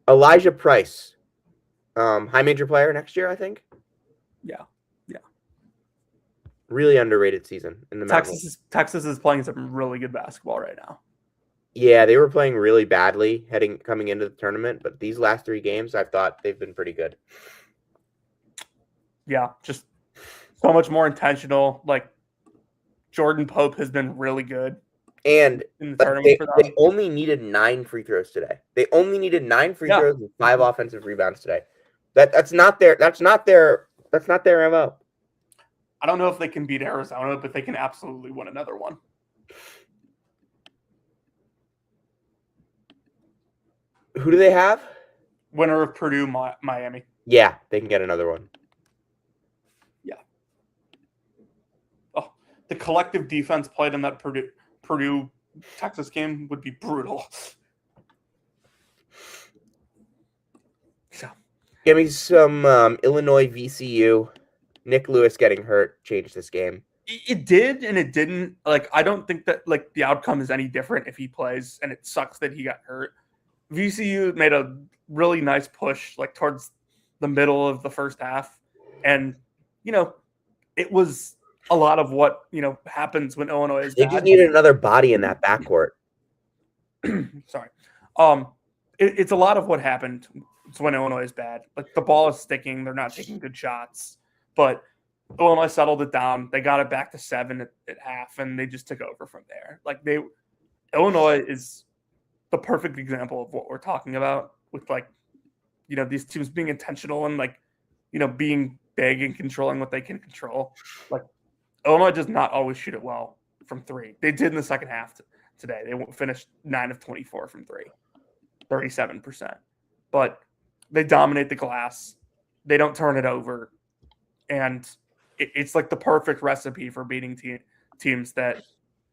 Elijah Price, high major player next year, I think. Yeah. Really underrated season in the Texas is playing some really good basketball right now. Yeah, they were playing really badly coming into the tournament, but these last 3 games, I've thought they've been pretty good. Yeah, just so much more intentional. Like Jordan Pope has been really good. And in the tournament for them. They only needed 9 free throws today. They only needed 9 free throws and 5 offensive rebounds today. That's not their MO. I don't know if they can beat Arizona, but they can absolutely win another one. Who do they have? Winner of Purdue, Miami. Yeah, they can get another one. Yeah. Oh, the collective defense played in that Purdue Texas game would be brutal. So, give me some Illinois VCU. Nick Lewis getting hurt changed this game. It did and it didn't. Like, I don't think that like the outcome is any different if he plays, and it sucks that he got hurt. VCU made a really nice push like towards the middle of the first half, and it was a lot of what happens when Illinois is They bad. just needed another body in that backcourt. Sorry. It's a lot of what happened when Illinois is bad. Like the ball is sticking, they're not taking good shots. But Illinois settled it down. They got it back to 7 at half, and they just took over from there. Like Illinois is the perfect example of what we're talking about with these teams being intentional and being big and controlling what they can control. Like Illinois does not always shoot it well from 3. They did in the second half today. They finished 9 of 24 from 3, 37%. But they dominate the glass. They don't turn it over. And it's like the perfect recipe for beating teams that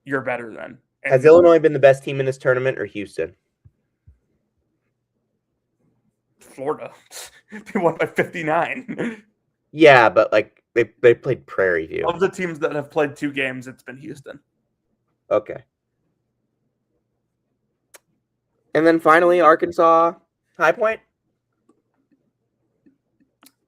you're better than. And has Illinois been the best team in this tournament or Houston? Florida. They won by 59. Yeah, but they played Prairie View. Of the teams that have played 2 games, it's been Houston. Okay. And then finally, Arkansas High Point.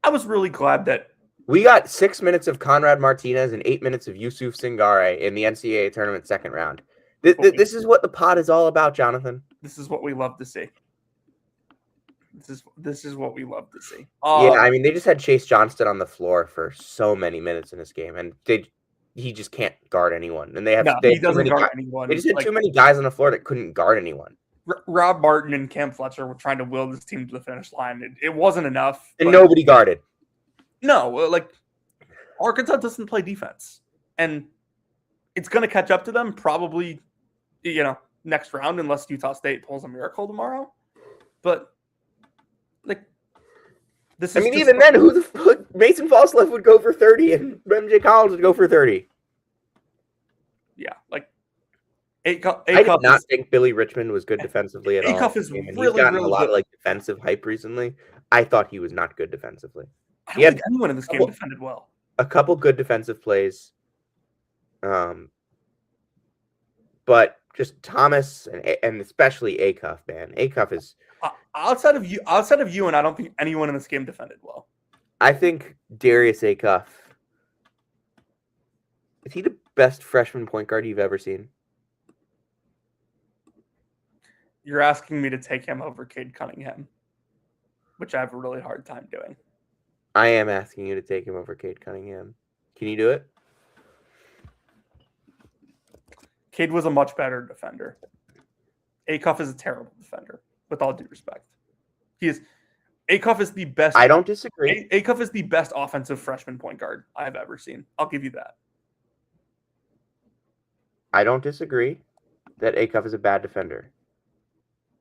I was really glad that we got 6 minutes of Conrad Martinez and 8 minutes of Yusuf Singare in the NCAA tournament second round. This is what the pod is all about, Jonathan. This is what we love to see. This is what we love to see. Yeah, I mean, they just had Chase Johnston on the floor for so many minutes in this game, and he just can't guard anyone. And he doesn't guard anyone. They just had too many guys on the floor that couldn't guard anyone. Rob Martin and Cam Fletcher were trying to will this team to the finish line. It wasn't enough. And nobody guarded. No, Arkansas doesn't play defense, and it's going to catch up to them probably, next round unless Utah State pulls a miracle tomorrow. But this is. Even then, who the fuck? Mason Falslev would go for 30, and MJ Collins would go for 30. Yeah, I did not think Billy Richmond was good defensively at all. Acuff is really, he's gotten really a lot good. of defensive hype recently. I thought he was not good defensively. I don't think anyone in this game defended well. A couple good defensive plays, but just Thomas and especially Acuff, man. Acuff is outside of you, and I don't think anyone in this game defended well. I think Darius Acuff, is he the best freshman point guard you've ever seen? You're asking me to take him over Cade Cunningham, which I have a really hard time doing. I am asking you to take him over Cade Cunningham. Can you do it? Cade was a much better defender. Acuff is a terrible defender, with all due respect. Acuff is the best. I don't disagree. Acuff is the best offensive freshman point guard I have ever seen. I'll give you that. I don't disagree that Acuff is a bad defender.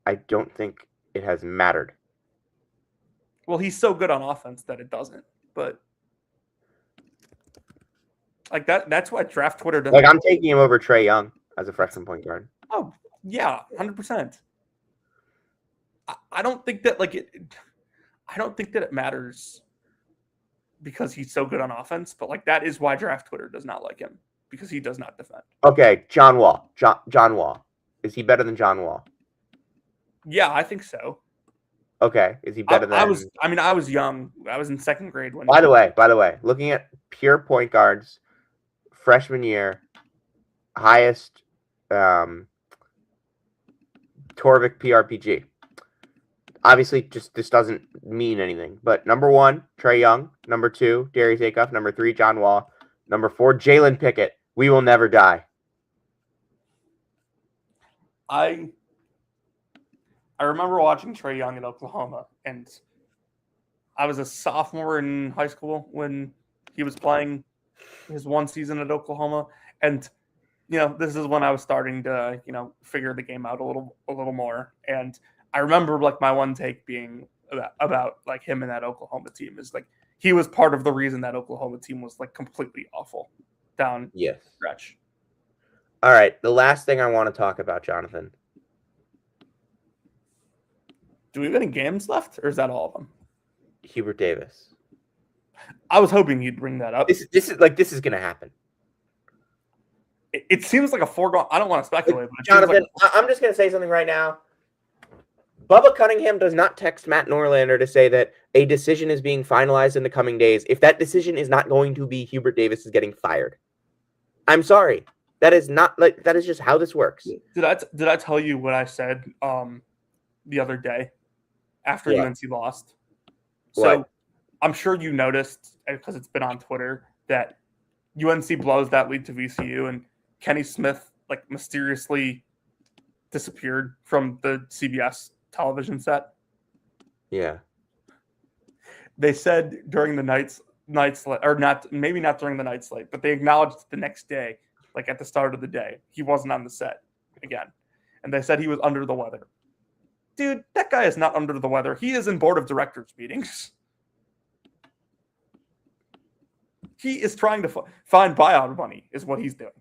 I don't think it has mattered. Well, he's so good on offense that it doesn't. But like that's why draft Twitter doesn't. Like I'm taking him over Trae Young as a freshman point guard. Oh yeah, 100%. I don't think that I don't think that it matters because he's so good on offense. But like that is why draft Twitter does not like him because he does not defend. Okay, John Wall. John Wall. Is he better than John Wall? Yeah, I think so. Okay, is he better than? I was young. I was in second grade when. By the way, looking at pure point guards, freshman year, highest Torvik PRPG. Obviously, just this doesn't mean anything. But number 1, Trae Young. Number 2, Darius Acuff. Number 3, John Wall. Number 4, Jalen Pickett. We will never die. I remember watching Trae Young in Oklahoma, and I was a sophomore in high school when he was playing his one season at Oklahoma. And, this is when I was starting to, figure the game out a little more. And I remember like my one take being about like him and that Oklahoma team is like, he was part of the reason that Oklahoma team was like completely awful down the stretch. All right. The last thing I want to talk about, Jonathan. Do we have any games left, or is that all of them? Hubert Davis. I was hoping you'd bring that up. This is going to happen. It seems like a foregone. I don't want to speculate, but Jonathan, I'm just going to say something right now. Bubba Cunningham does not text Matt Norlander to say that a decision is being finalized in the coming days if that decision is not going to be Hubert Davis is getting fired. I'm sorry. That is not like that is just how this works. Did I tell you what I said the other day after UNC lost? So What? I'm sure you noticed because it's been on Twitter that UNC blows that lead to VCU and Kenny Smith like mysteriously disappeared from the CBS television set. Yeah. They said during the night slate, or not, maybe not during the night slate, but they acknowledged the next day, like at the start of the day, he wasn't on the set again. And they said he was under the weather. Dude, that guy is not under the weather. He is in board of directors meetings. He is trying to find buyout money is what he's doing.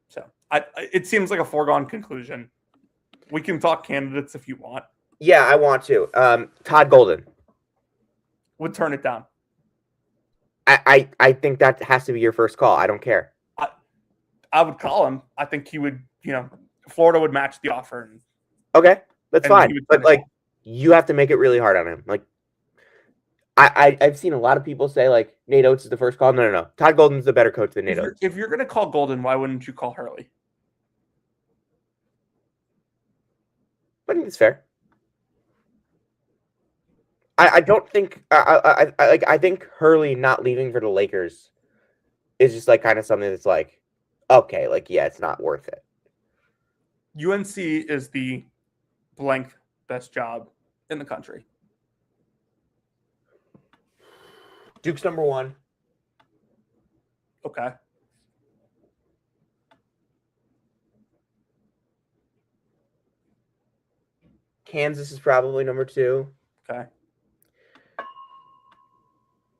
So it seems like a foregone conclusion. We can talk candidates if you want. Yeah, I want to. Todd Golden. Would turn it down. I think that has to be your first call. I don't care. I would call him. I think he would, Florida would match the offer. Okay, that's fine. But like, you have to make it really hard on him. Like, I've seen a lot of people say like Nate Oates is the first call. No. Todd Golden's the better coach than Nate Oates. If you're gonna call Golden, why wouldn't you call Hurley? I think it's fair. I don't think I think Hurley not leaving for the Lakers is just like kind of something that's like, okay, like yeah, it's not worth it. UNC is the blank best job in the country. Duke's number 1. Okay. Kansas is probably number 2. Okay.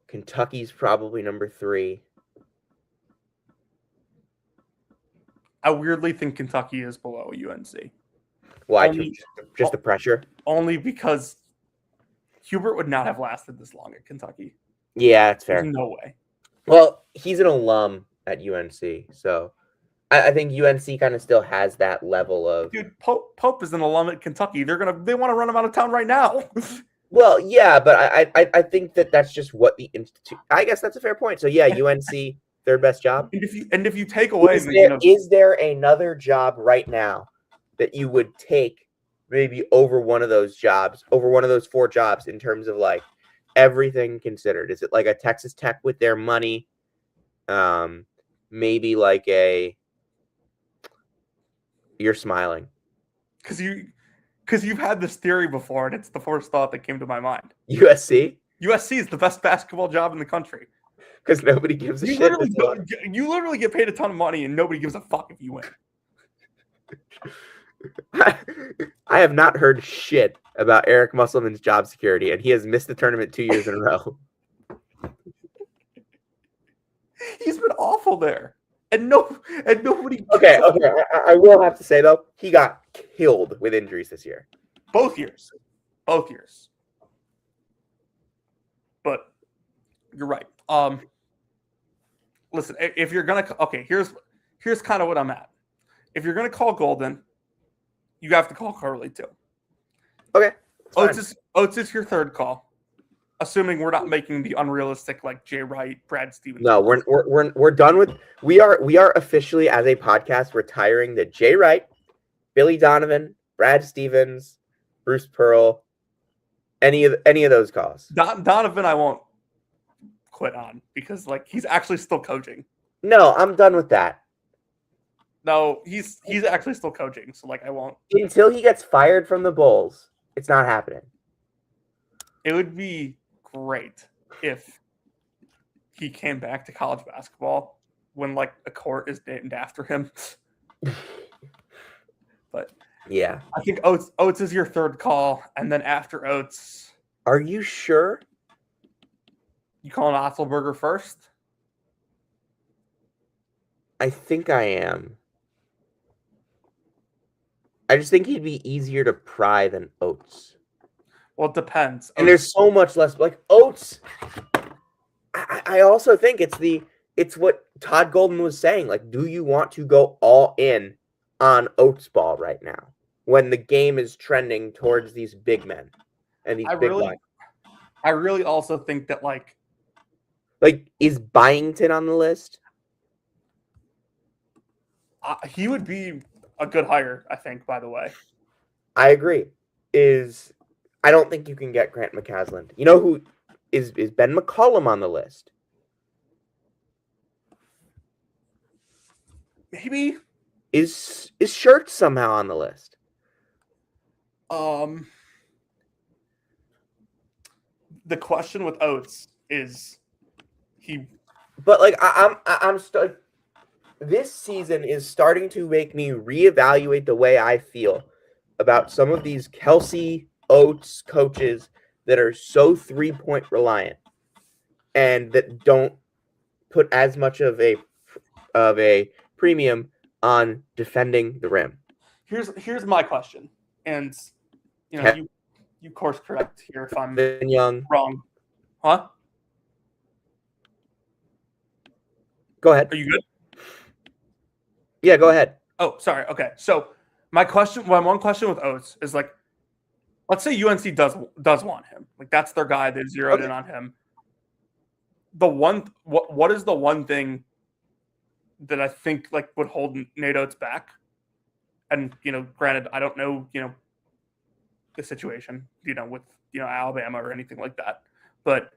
Kentucky's probably number 3. I weirdly think Kentucky is below UNC. Why? Just the pressure? Only because Hubert would not have lasted this long at Kentucky. Yeah, it's fair. There's no way. Well, he's an alum at UNC, so I think UNC kind of still has that level of. Dude, Pope is an alum at Kentucky. They want to run him out of town right now. Well, yeah, but I think that's just what the institute. I guess that's a fair point. So yeah, UNC third best job. And if you take away, is there another job right now that you would take maybe over one of those jobs, over one of those 4 jobs in terms of like everything considered? Is it like a Texas Tech with their money? maybe like a. You're smiling. Because you've had this theory before, and it's the first thought that came to my mind. USC? USC is the best basketball job in the country. Because nobody gives a You shit. literally get paid a ton of money, and nobody gives a fuck if you win. I have not heard shit about Eric Musselman's job security, and he has missed the tournament 2 years in a row. He's been awful there, and nobody. Okay. I will have to say though, he got killed with injuries this year. Both years. But you're right. Listen, if you're gonna here's kind of what I'm at. If you're gonna call Golden, you have to call Curley too. Okay. Oates is your third call, assuming we're not making the unrealistic like Jay Wright, Brad Stevens. No, we're done with. We are officially as a podcast retiring the Jay Wright, Billy Donovan, Brad Stevens, Bruce Pearl, any of those calls. Donovan, I won't quit on because like he's actually still coaching. No, I'm done with that. No, he's actually still coaching, so like I won't. Until he gets fired from the Bulls, it's not happening. It would be great if he came back to college basketball when like a court is named after him. But yeah, I think Oates is your third call, and then after Oates, are you sure? You calling Otzelberger first? I think I am. I just think he'd be easier to pry than Oates. Well, it depends. And there's so much less like Oates. I also think it's what Todd Golden was saying. Like, do you want to go all in on Oates ball right now when the game is trending towards these big men and these big lines? I really also think that like is Byington on the list? He would be a good hire, I think, by the way. I agree. I don't think you can get Grant McCasland. You know who is Ben McCollum on the list? Maybe. Is Shirts somehow on the list? The question with Oates is But like this season is starting to make me reevaluate the way I feel about some of these Kelsey Oates coaches that are so 3-point reliant and that don't put as much of a premium on defending the rim. Here's my question, and you know you course correct here if I'm wrong, huh? Go ahead. Are you good? Yeah, go ahead. Oh, sorry. Okay, so my one question with Oates is like, let's say UNC does want him, like that's their guy. They zeroed in on him. What is the one thing that I think like would hold Nate Oates back? And granted, I don't know the situation with Alabama or anything like that, but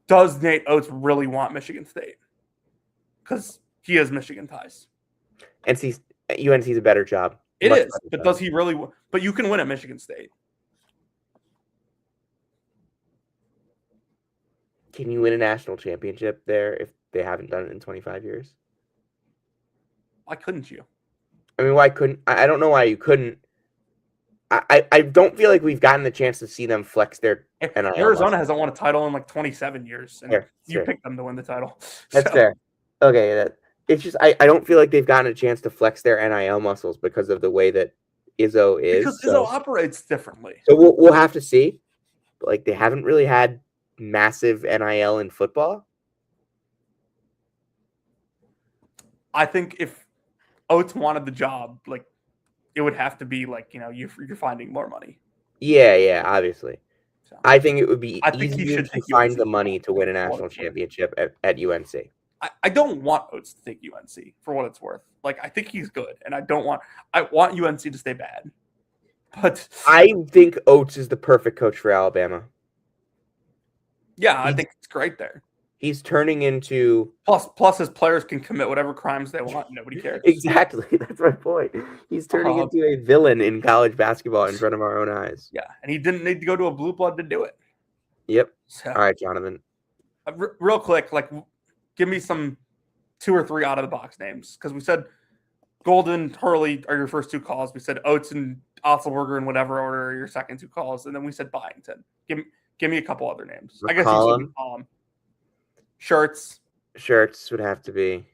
does Nate Oates really want Michigan State? Because he has Michigan ties. UNC's a better job. It is, but does he really? But you can win at Michigan State. Can you win a national championship there if they haven't done it in 25 years? Why couldn't you? I mean, why couldn't? I don't know why you couldn't. I don't feel like we've gotten the chance to see them flex their NIL. Arizona hasn't won a title in like 27 years, and you picked them to win the title. That's fair. Okay, it's just I don't feel like they've gotten a chance to flex their NIL muscles because of the way that Izzo is. Because Izzo operates differently. So we'll have to see. But like they haven't really had massive NIL in football. I think if Oates wanted the job, like it would have to be like you're finding more money. Yeah, obviously. So, I think it would be easier to find the money to win a national championship at UNC. I don't want Oates to take UNC for what it's worth. Like I think he's good, and I want UNC to stay bad. But I think Oates is the perfect coach for Alabama. Yeah, I think it's great there. He's turning into Plus his players can commit whatever crimes they want. Nobody cares. exactly. That's my point. He's turning into a villain in college basketball in front of our own eyes. Yeah, and he didn't need to go to a blue blood to do it. Yep. So, all right, Jonathan. Real quick, like, give me some 2 or 3 out of the box names, because we said Golden, Hurley are your first 2 calls. We said Oates and Otzelberger in whatever order are your second 2 calls, and then we said Byington. Give me a couple other names. I guess you said Shirts would have to be.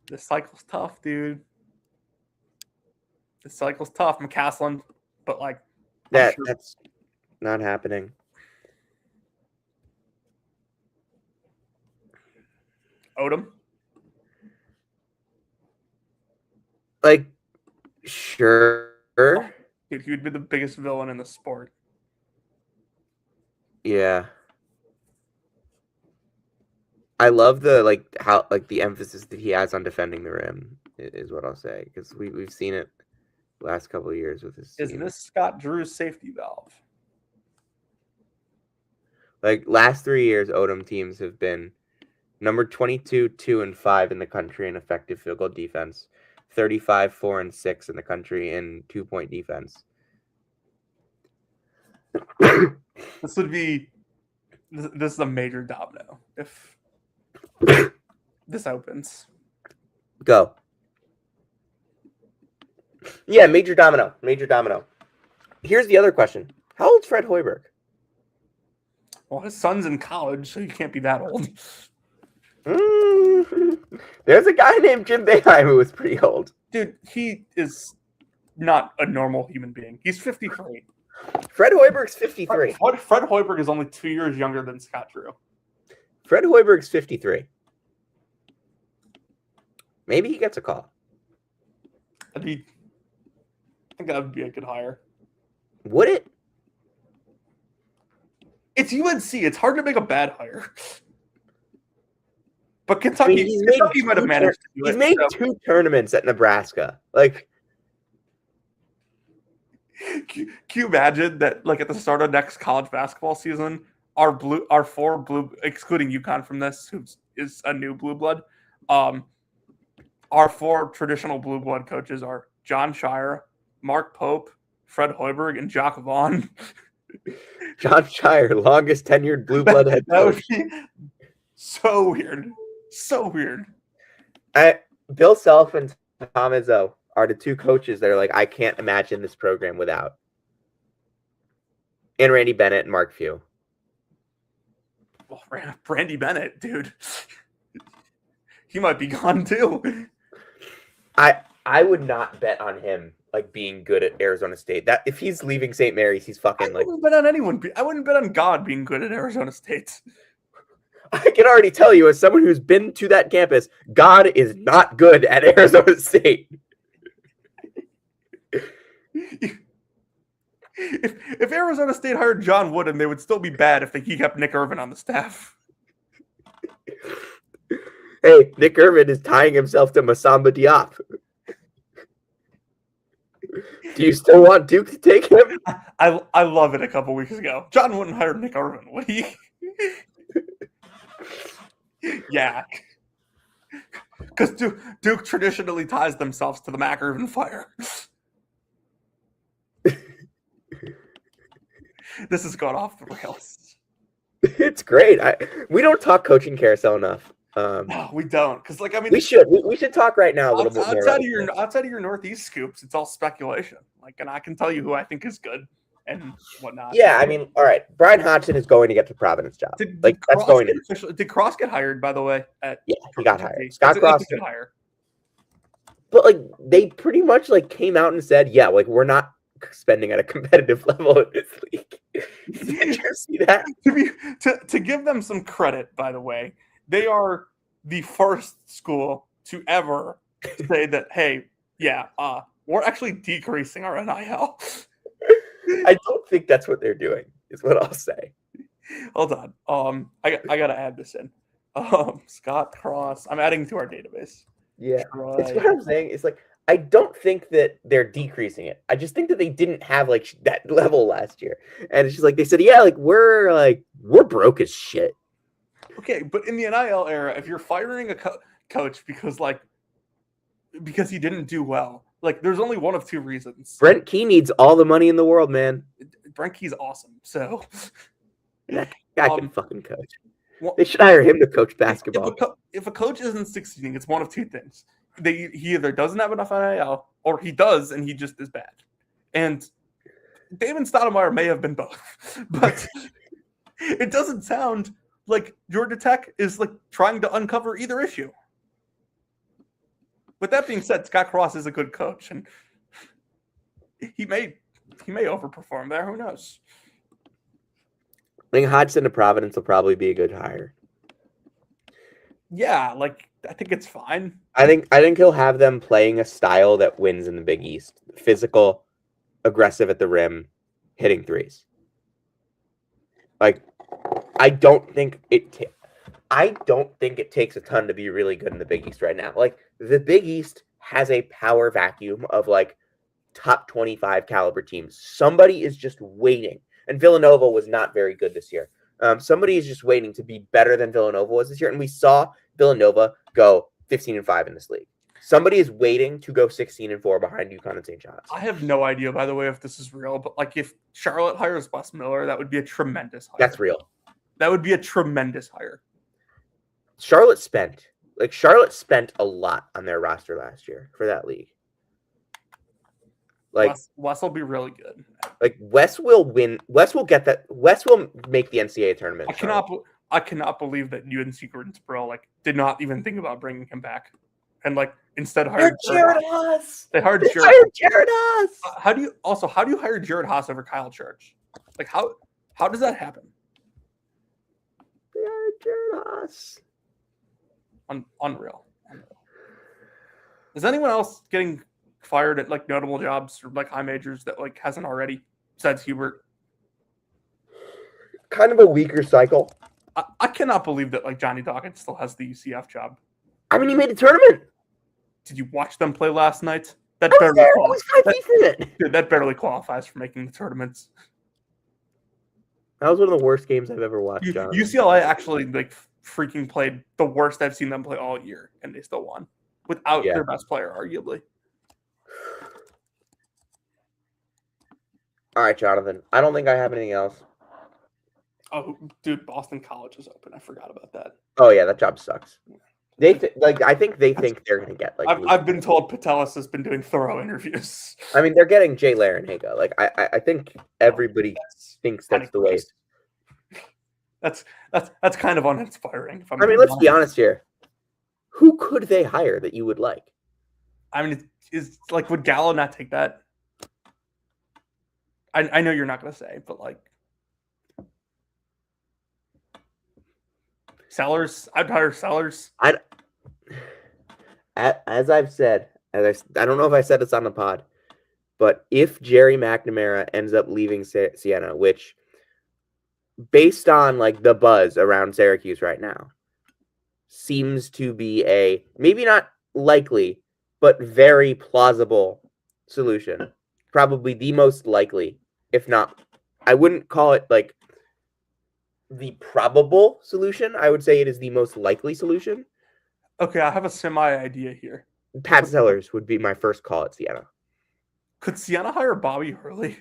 This cycle's tough, dude. This cycle's tough. McCaslin, but like that's not happening. Odom. Like, sure. Dude, he would be the biggest villain in the sport. Yeah. I love the how the emphasis that he has on defending the rim is what I'll say, because we've seen it the last couple of years with his team. Is this Scott Drew's safety valve? Like, last 3 years, Odom teams have been number 22, 2, and 5 in the country in effective field goal defense, 35, 4, and 6 in the country in 2-point defense. This is a major domino if this opens. Go. Yeah, major domino. Major domino. Here's the other question. How old's Fred Hoiberg? Well, his son's in college, so you can't be that old. There's a guy named Jim Boeheim who was pretty old. Dude, he is not a normal human being. He's 53. Fred Hoiberg's 53. Fred Hoiberg is only 2 years younger than Scott Drew. Fred Hoiberg's 53. Maybe he gets a call. I think that would be a good hire. Would it? It's UNC. It's hard to make a bad hire. But Kentucky might have managed to do it. He's made 2 tournaments at Nebraska. Like, can you imagine that, like, at the start of next college basketball season, our 4 blue, excluding UConn from this, who is a new blue blood, our 4 traditional blue blood coaches are John Shire, Mark Pope, Fred Hoiberg, and Jock Vaughn. John Shire, longest tenured blue blood head coach. That would be so weird. So weird. Bill Self and Tom Izzo are the 2 coaches that are like, I can't imagine this program without. And Randy Bennett and Mark Few. Well, Randy Bennett, dude. He might be gone too. I would not bet on him like being good at Arizona State. That if he's leaving St. Mary's, he's fucking like. I wouldn't bet on anyone. I wouldn't bet on God being good at Arizona State. I can already tell you, as someone who's been to that campus, God is not good at Arizona State. If Arizona State hired John Wooden, they would still be bad if he kept Nick Irvin on the staff. Hey, Nick Irvin is tying himself to Masamba Diop. Do you still want Duke to take him? I love it a couple weeks ago. John Wooden hired Nick Irvin. What do you... Yeah. Because Duke traditionally ties themselves to the Mac Irvin fire. This has gone off the rails. It's great. We don't talk coaching carousel enough. No, we don't. Because, like, I mean, we should talk right now a little bit more. Outside of your Northeast scoops, it's all speculation. Like, and I can tell you who I think is good and whatnot. Yeah, I mean, all right. Brian Hodgson is going to get the Providence job. Did Cross get hired, by the way? Yeah, he got hired. Scott Cross did hire. But like, they pretty much like came out and said, yeah, like we're not spending at a competitive level in this league. Did you see that? To give them some credit, by the way, they are the first school to ever say that, hey, yeah, we're actually decreasing our NIL. I don't think that's what they're doing, is what I'll say. Hold on. I got to add this in. Scott Cross. I'm adding to our database. Yeah, it's what I'm saying. It's like I don't think that they're decreasing it. I just think that they didn't have like that level last year, and it's just like they said, yeah, like we're broke as shit. Okay, but in the NIL era, if you're firing a coach because he didn't do well, like there's only one of two reasons. Brent Key needs all the money in the world, man. Brent Key's awesome, so that guy can fucking coach. Well, they should hire him to coach basketball. If a coach isn't succeeding, it's one of two things. He either doesn't have enough NIL, or he does and he just is bad. And Damon Stoudemire may have been both, but it doesn't sound like Georgia Tech is like trying to uncover either issue. With that being said, Scott Cross is a good coach, and he may overperform there. Who knows? I think Hodgson to Providence will probably be a good hire. Yeah, like I think it's fine. I think he'll have them playing a style that wins in the Big East: physical, aggressive at the rim, hitting threes. Like, I don't think it takes a ton to be really good in the Big East right now. Like, the Big East has a power vacuum of like top 25 caliber teams. Somebody is just waiting. And Villanova was not very good this year. Somebody is just waiting to be better than Villanova was this year. And we saw Villanova go 15-5 in this league. Somebody is waiting to go 16-4 behind UConn and St. John's. I have no idea, by the way, if this is real, but like if Charlotte hires Wes Miller, that would be a tremendous hire. That's real. That would be a tremendous hire. Charlotte spent a lot on their roster last year for that league. Like Wes will be really good. Like Wes will win. Wes will get that. Wes will make the NCAA tournament. I cannot believe that UNC Greensboro like did not even think about bringing him back, and like instead hired Jared Haas. They hired Jared Haas. How do you hire Jared Haas over Kyle Church? Like how does that happen? They hired Jared Haas. Unreal. Is anyone else getting fired at like notable jobs or like high majors that like hasn't already besides Hubert? Kind of a weaker cycle. I cannot believe that like Johnny Dawkins still has the UCF job. I mean, he made a tournament. Did you watch them play last night? That barely qualifies for making the tournaments. That was one of the worst games I've ever watched. UCLA actually like freaking played the worst I've seen them play all year, and they still won without their best player, arguably. All right, Jonathan. I don't think I have anything else. Oh, dude, Boston College is open. I forgot about that. Oh yeah, that job sucks. I think they think they're gonna get like. I've been told Patelis has been doing thorough interviews. I mean, they're getting Jay Larranaga. Like I think everybody thinks that's the way. That's kind of uninspiring. I mean, let's be honest here. Who could they hire that you would like? I mean, is like would Gallo not take that? I know you're not going to say, but like Sellers, I'd hire Sellers. As I've said, I don't know if I said this on the pod, but if Jerry McNamara ends up leaving Siena, which based on like the buzz around Syracuse right now, seems to be a maybe not likely, but very plausible solution. Probably the most likely, if not, I wouldn't call it like the probable solution. I would say it is the most likely solution. Okay, I have a semi-idea here. Pat Sellers would be my first call at Siena. Could Siena hire Bobby Hurley?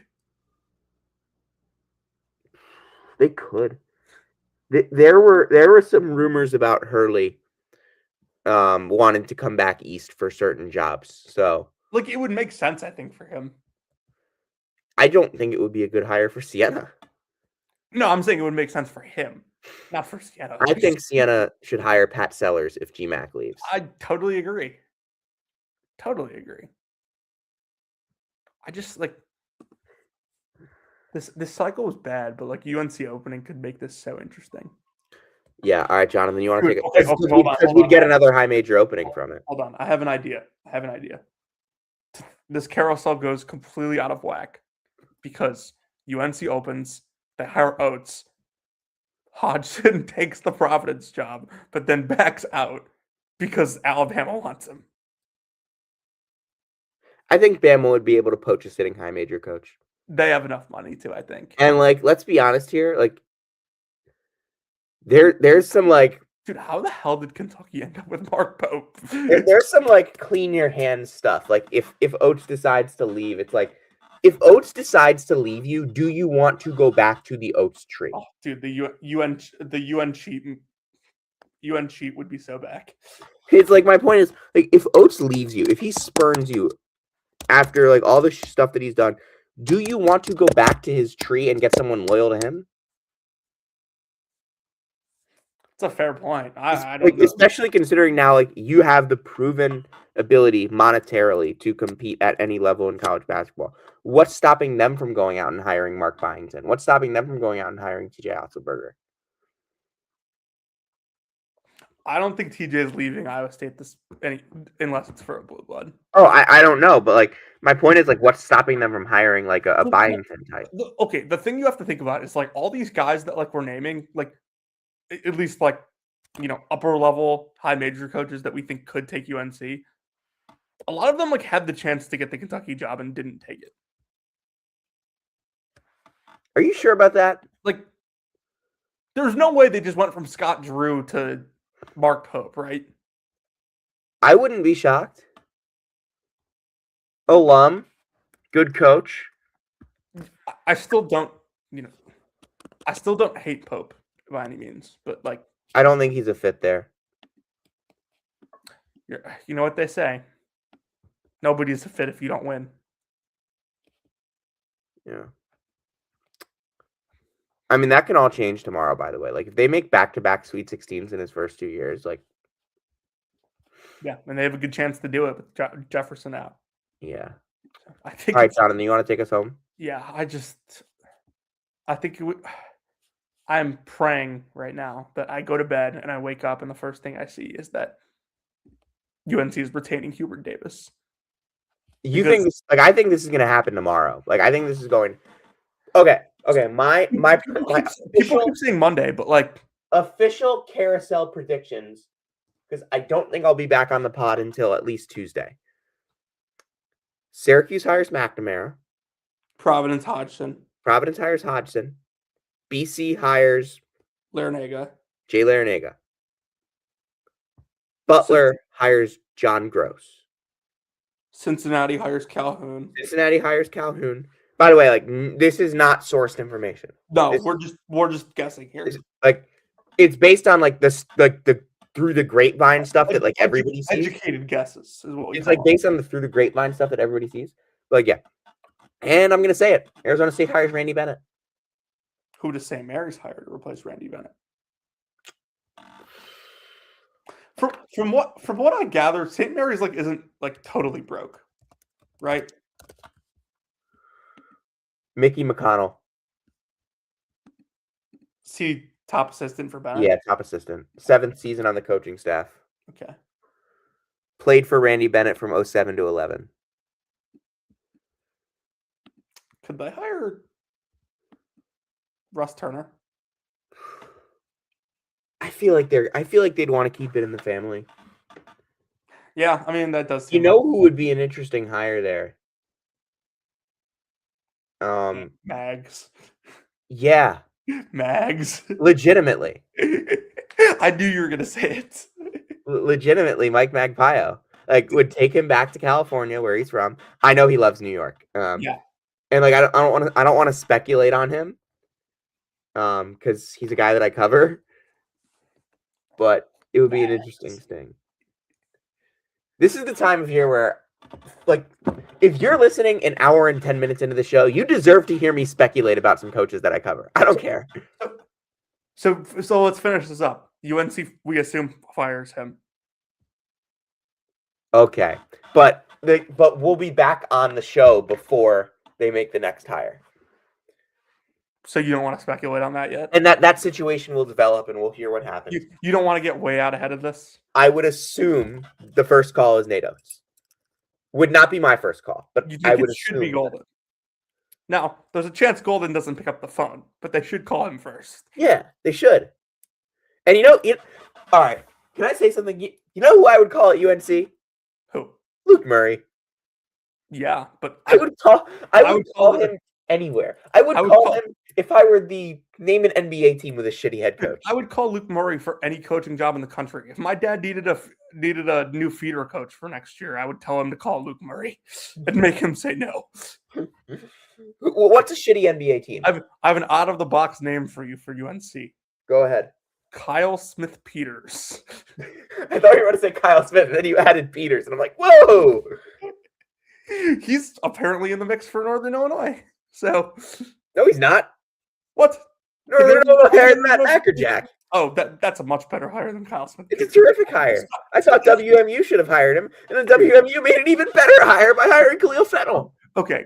They could. There were some rumors about Hurley wanting to come back east for certain jobs. So, like, it would make sense, I think, for him. I don't think it would be a good hire for Siena. No, I'm saying it would make sense for him, not for Siena. I think Siena should hire Pat Sellers if GMAC leaves. I totally agree. Totally agree. I just like this cycle was bad, but like UNC opening could make this so interesting. Yeah. All right, Jonathan, you want to take it? Okay, hold on. We'd get another high major opening from it. Hold on. I have an idea. This carousel goes completely out of whack because UNC opens, they hire Oates. Hodgson takes the Providence job, but then backs out because Alabama wants him. I think Bama would be able to poach a sitting high major coach. They have enough money to, I think. And like, let's be honest here, like there's some like Dude, how the hell did Kentucky end up with Mark Pope? there's some like clean your hands stuff. Like if Oates decides to leave, it's like if Oates decides to leave you, do you want to go back to the Oates tree? Oh, dude, the UN cheat would be so back. It's like my point is like if Oates leaves you, if he spurns you after like all the stuff that he's done, do you want to go back to his tree and get someone loyal to him? It's a fair point. I don't like, know. especially considering now, like you have the proven ability monetarily to compete at any level in college basketball. What's stopping them from going out and hiring Mark Byington? What's stopping them from going out and hiring TJ Otzelberger? I don't think TJ is leaving Iowa State unless it's for a blue blood. Oh, I don't know, but like my point is like what's stopping them from hiring like a Byington type? Okay, the thing you have to think about is like all these guys that like we're naming, like at least like upper level high major coaches that we think could take UNC. A lot of them like had the chance to get the Kentucky job and didn't take it. Are you sure about that? Like, there's no way they just went from Scott Drew to Mark Pope, right? I wouldn't be shocked. Alum, good coach. I still don't, I still don't hate Pope by any means, but like, I don't think he's a fit there. You know what they say? Nobody's a fit if you don't win. Yeah. I mean, that can all change tomorrow, by the way. Like, if they make back-to-back Sweet 16s in his first 2 years, like... Yeah, and they have a good chance to do it with Jefferson out. Yeah. I think. All right, Jonathan, you want to take us home? Yeah, I think I'm praying right now that I go to bed and I wake up and the first thing I see is that UNC is retaining Hubert Davis. You think this, like I think this is going to happen tomorrow. Like I think this is going. Okay. My people keep saying Monday, but like official carousel predictions, because I don't think I'll be back on the pod until at least Tuesday. Syracuse hires McNamara. Providence hires Hodgson. BC hires Larinaga. Jay Larinaga. Butler hires John Gross. Cincinnati hires Calhoun. By the way, like this is not sourced information. No, we're just guessing here. It's based on like this the through the grapevine stuff that like everybody sees. Educated guesses is what we. It's like based on the through the grapevine stuff that everybody sees. But like, yeah, and I'm gonna say it. Arizona State hires Randy Bennett. Who does St. Mary's hire to replace Randy Bennett? From what I gather, St. Mary's like isn't like totally broke, right? Mickey McConnell. See, top assistant for Bennett. Yeah, top assistant. 7th season on the coaching staff. Okay. Played for Randy Bennett from 07 to 11. Could they hire Russ Turner? I feel like they'd want to keep it in the family. Yeah, I mean that does. You know who would be an interesting hire there? Mags. Yeah. Mags. Legitimately. I knew you were gonna say it. Legitimately, Mike Magpio would take him back to California where he's from. I know he loves New York. Yeah. And like I don't want to speculate on him. Because he's a guy that I cover. But it would be an interesting thing. This is the time of year where, like, if you're listening an hour and 10 minutes into the show, you deserve to hear me speculate about some coaches that I cover. I don't care. So let's finish this up. UNC, we assume, fires him. Okay, but we'll be back on the show before they make the next hire. So you don't want to speculate on that yet? And that situation will develop, and we'll hear what happens. You don't want to get way out ahead of this? I would assume the first call is Nate Oates. Would not be my first call, but I would assume should be Golden. Now, there's a chance Golden doesn't pick up the phone, but they should call him first. Yeah, they should. And all right, can I say something? You know who I would call at UNC? Who? Luke Murray. Yeah, but I would call him anywhere. I would call him if I were name an NBA team with a shitty head coach. I would call Luke Murray for any coaching job in the country. If my dad needed a new feeder coach for next year, I would tell him to call Luke Murray and make him say no. What's a shitty NBA team? I have an out of the box name for you for UNC. Go ahead. Kyle Smith Peters. I thought you were going to say Kyle Smith, and then you added Peters, and I'm like, whoa! He's apparently in the mix for Northern Illinois. So no, he's not. What? Northern Illinois hired Matt Mackerjack. Oh, that's a much better hire than Kyle Smith. It's a terrific hire. I thought WMU should have hired him, and then WMU made an even better hire by hiring Khalil Fennell. Okay,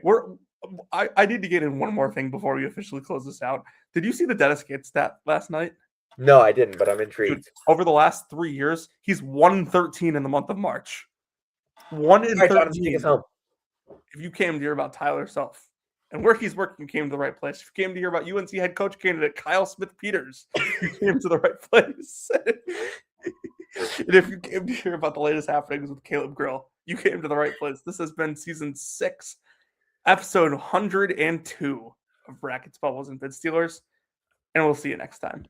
I need to get in one more thing before we officially close this out. Did you see the Dennis Gates stat last night? No, I didn't, but I'm intrigued. Dude, over the last 3 years, he's 1-13 in the month of March. 1-13. If you came to hear about Tyler Self and where he's working, you came to the right place. If you came to hear about UNC head coach candidate Kyle Smith Peters, you came to the right place. And if you came to hear about the latest happenings with Caleb Grill, you came to the right place. This has been season 6, episode 102 of Brackets, Bubbles, and Bid Stealers. And we'll see you next time.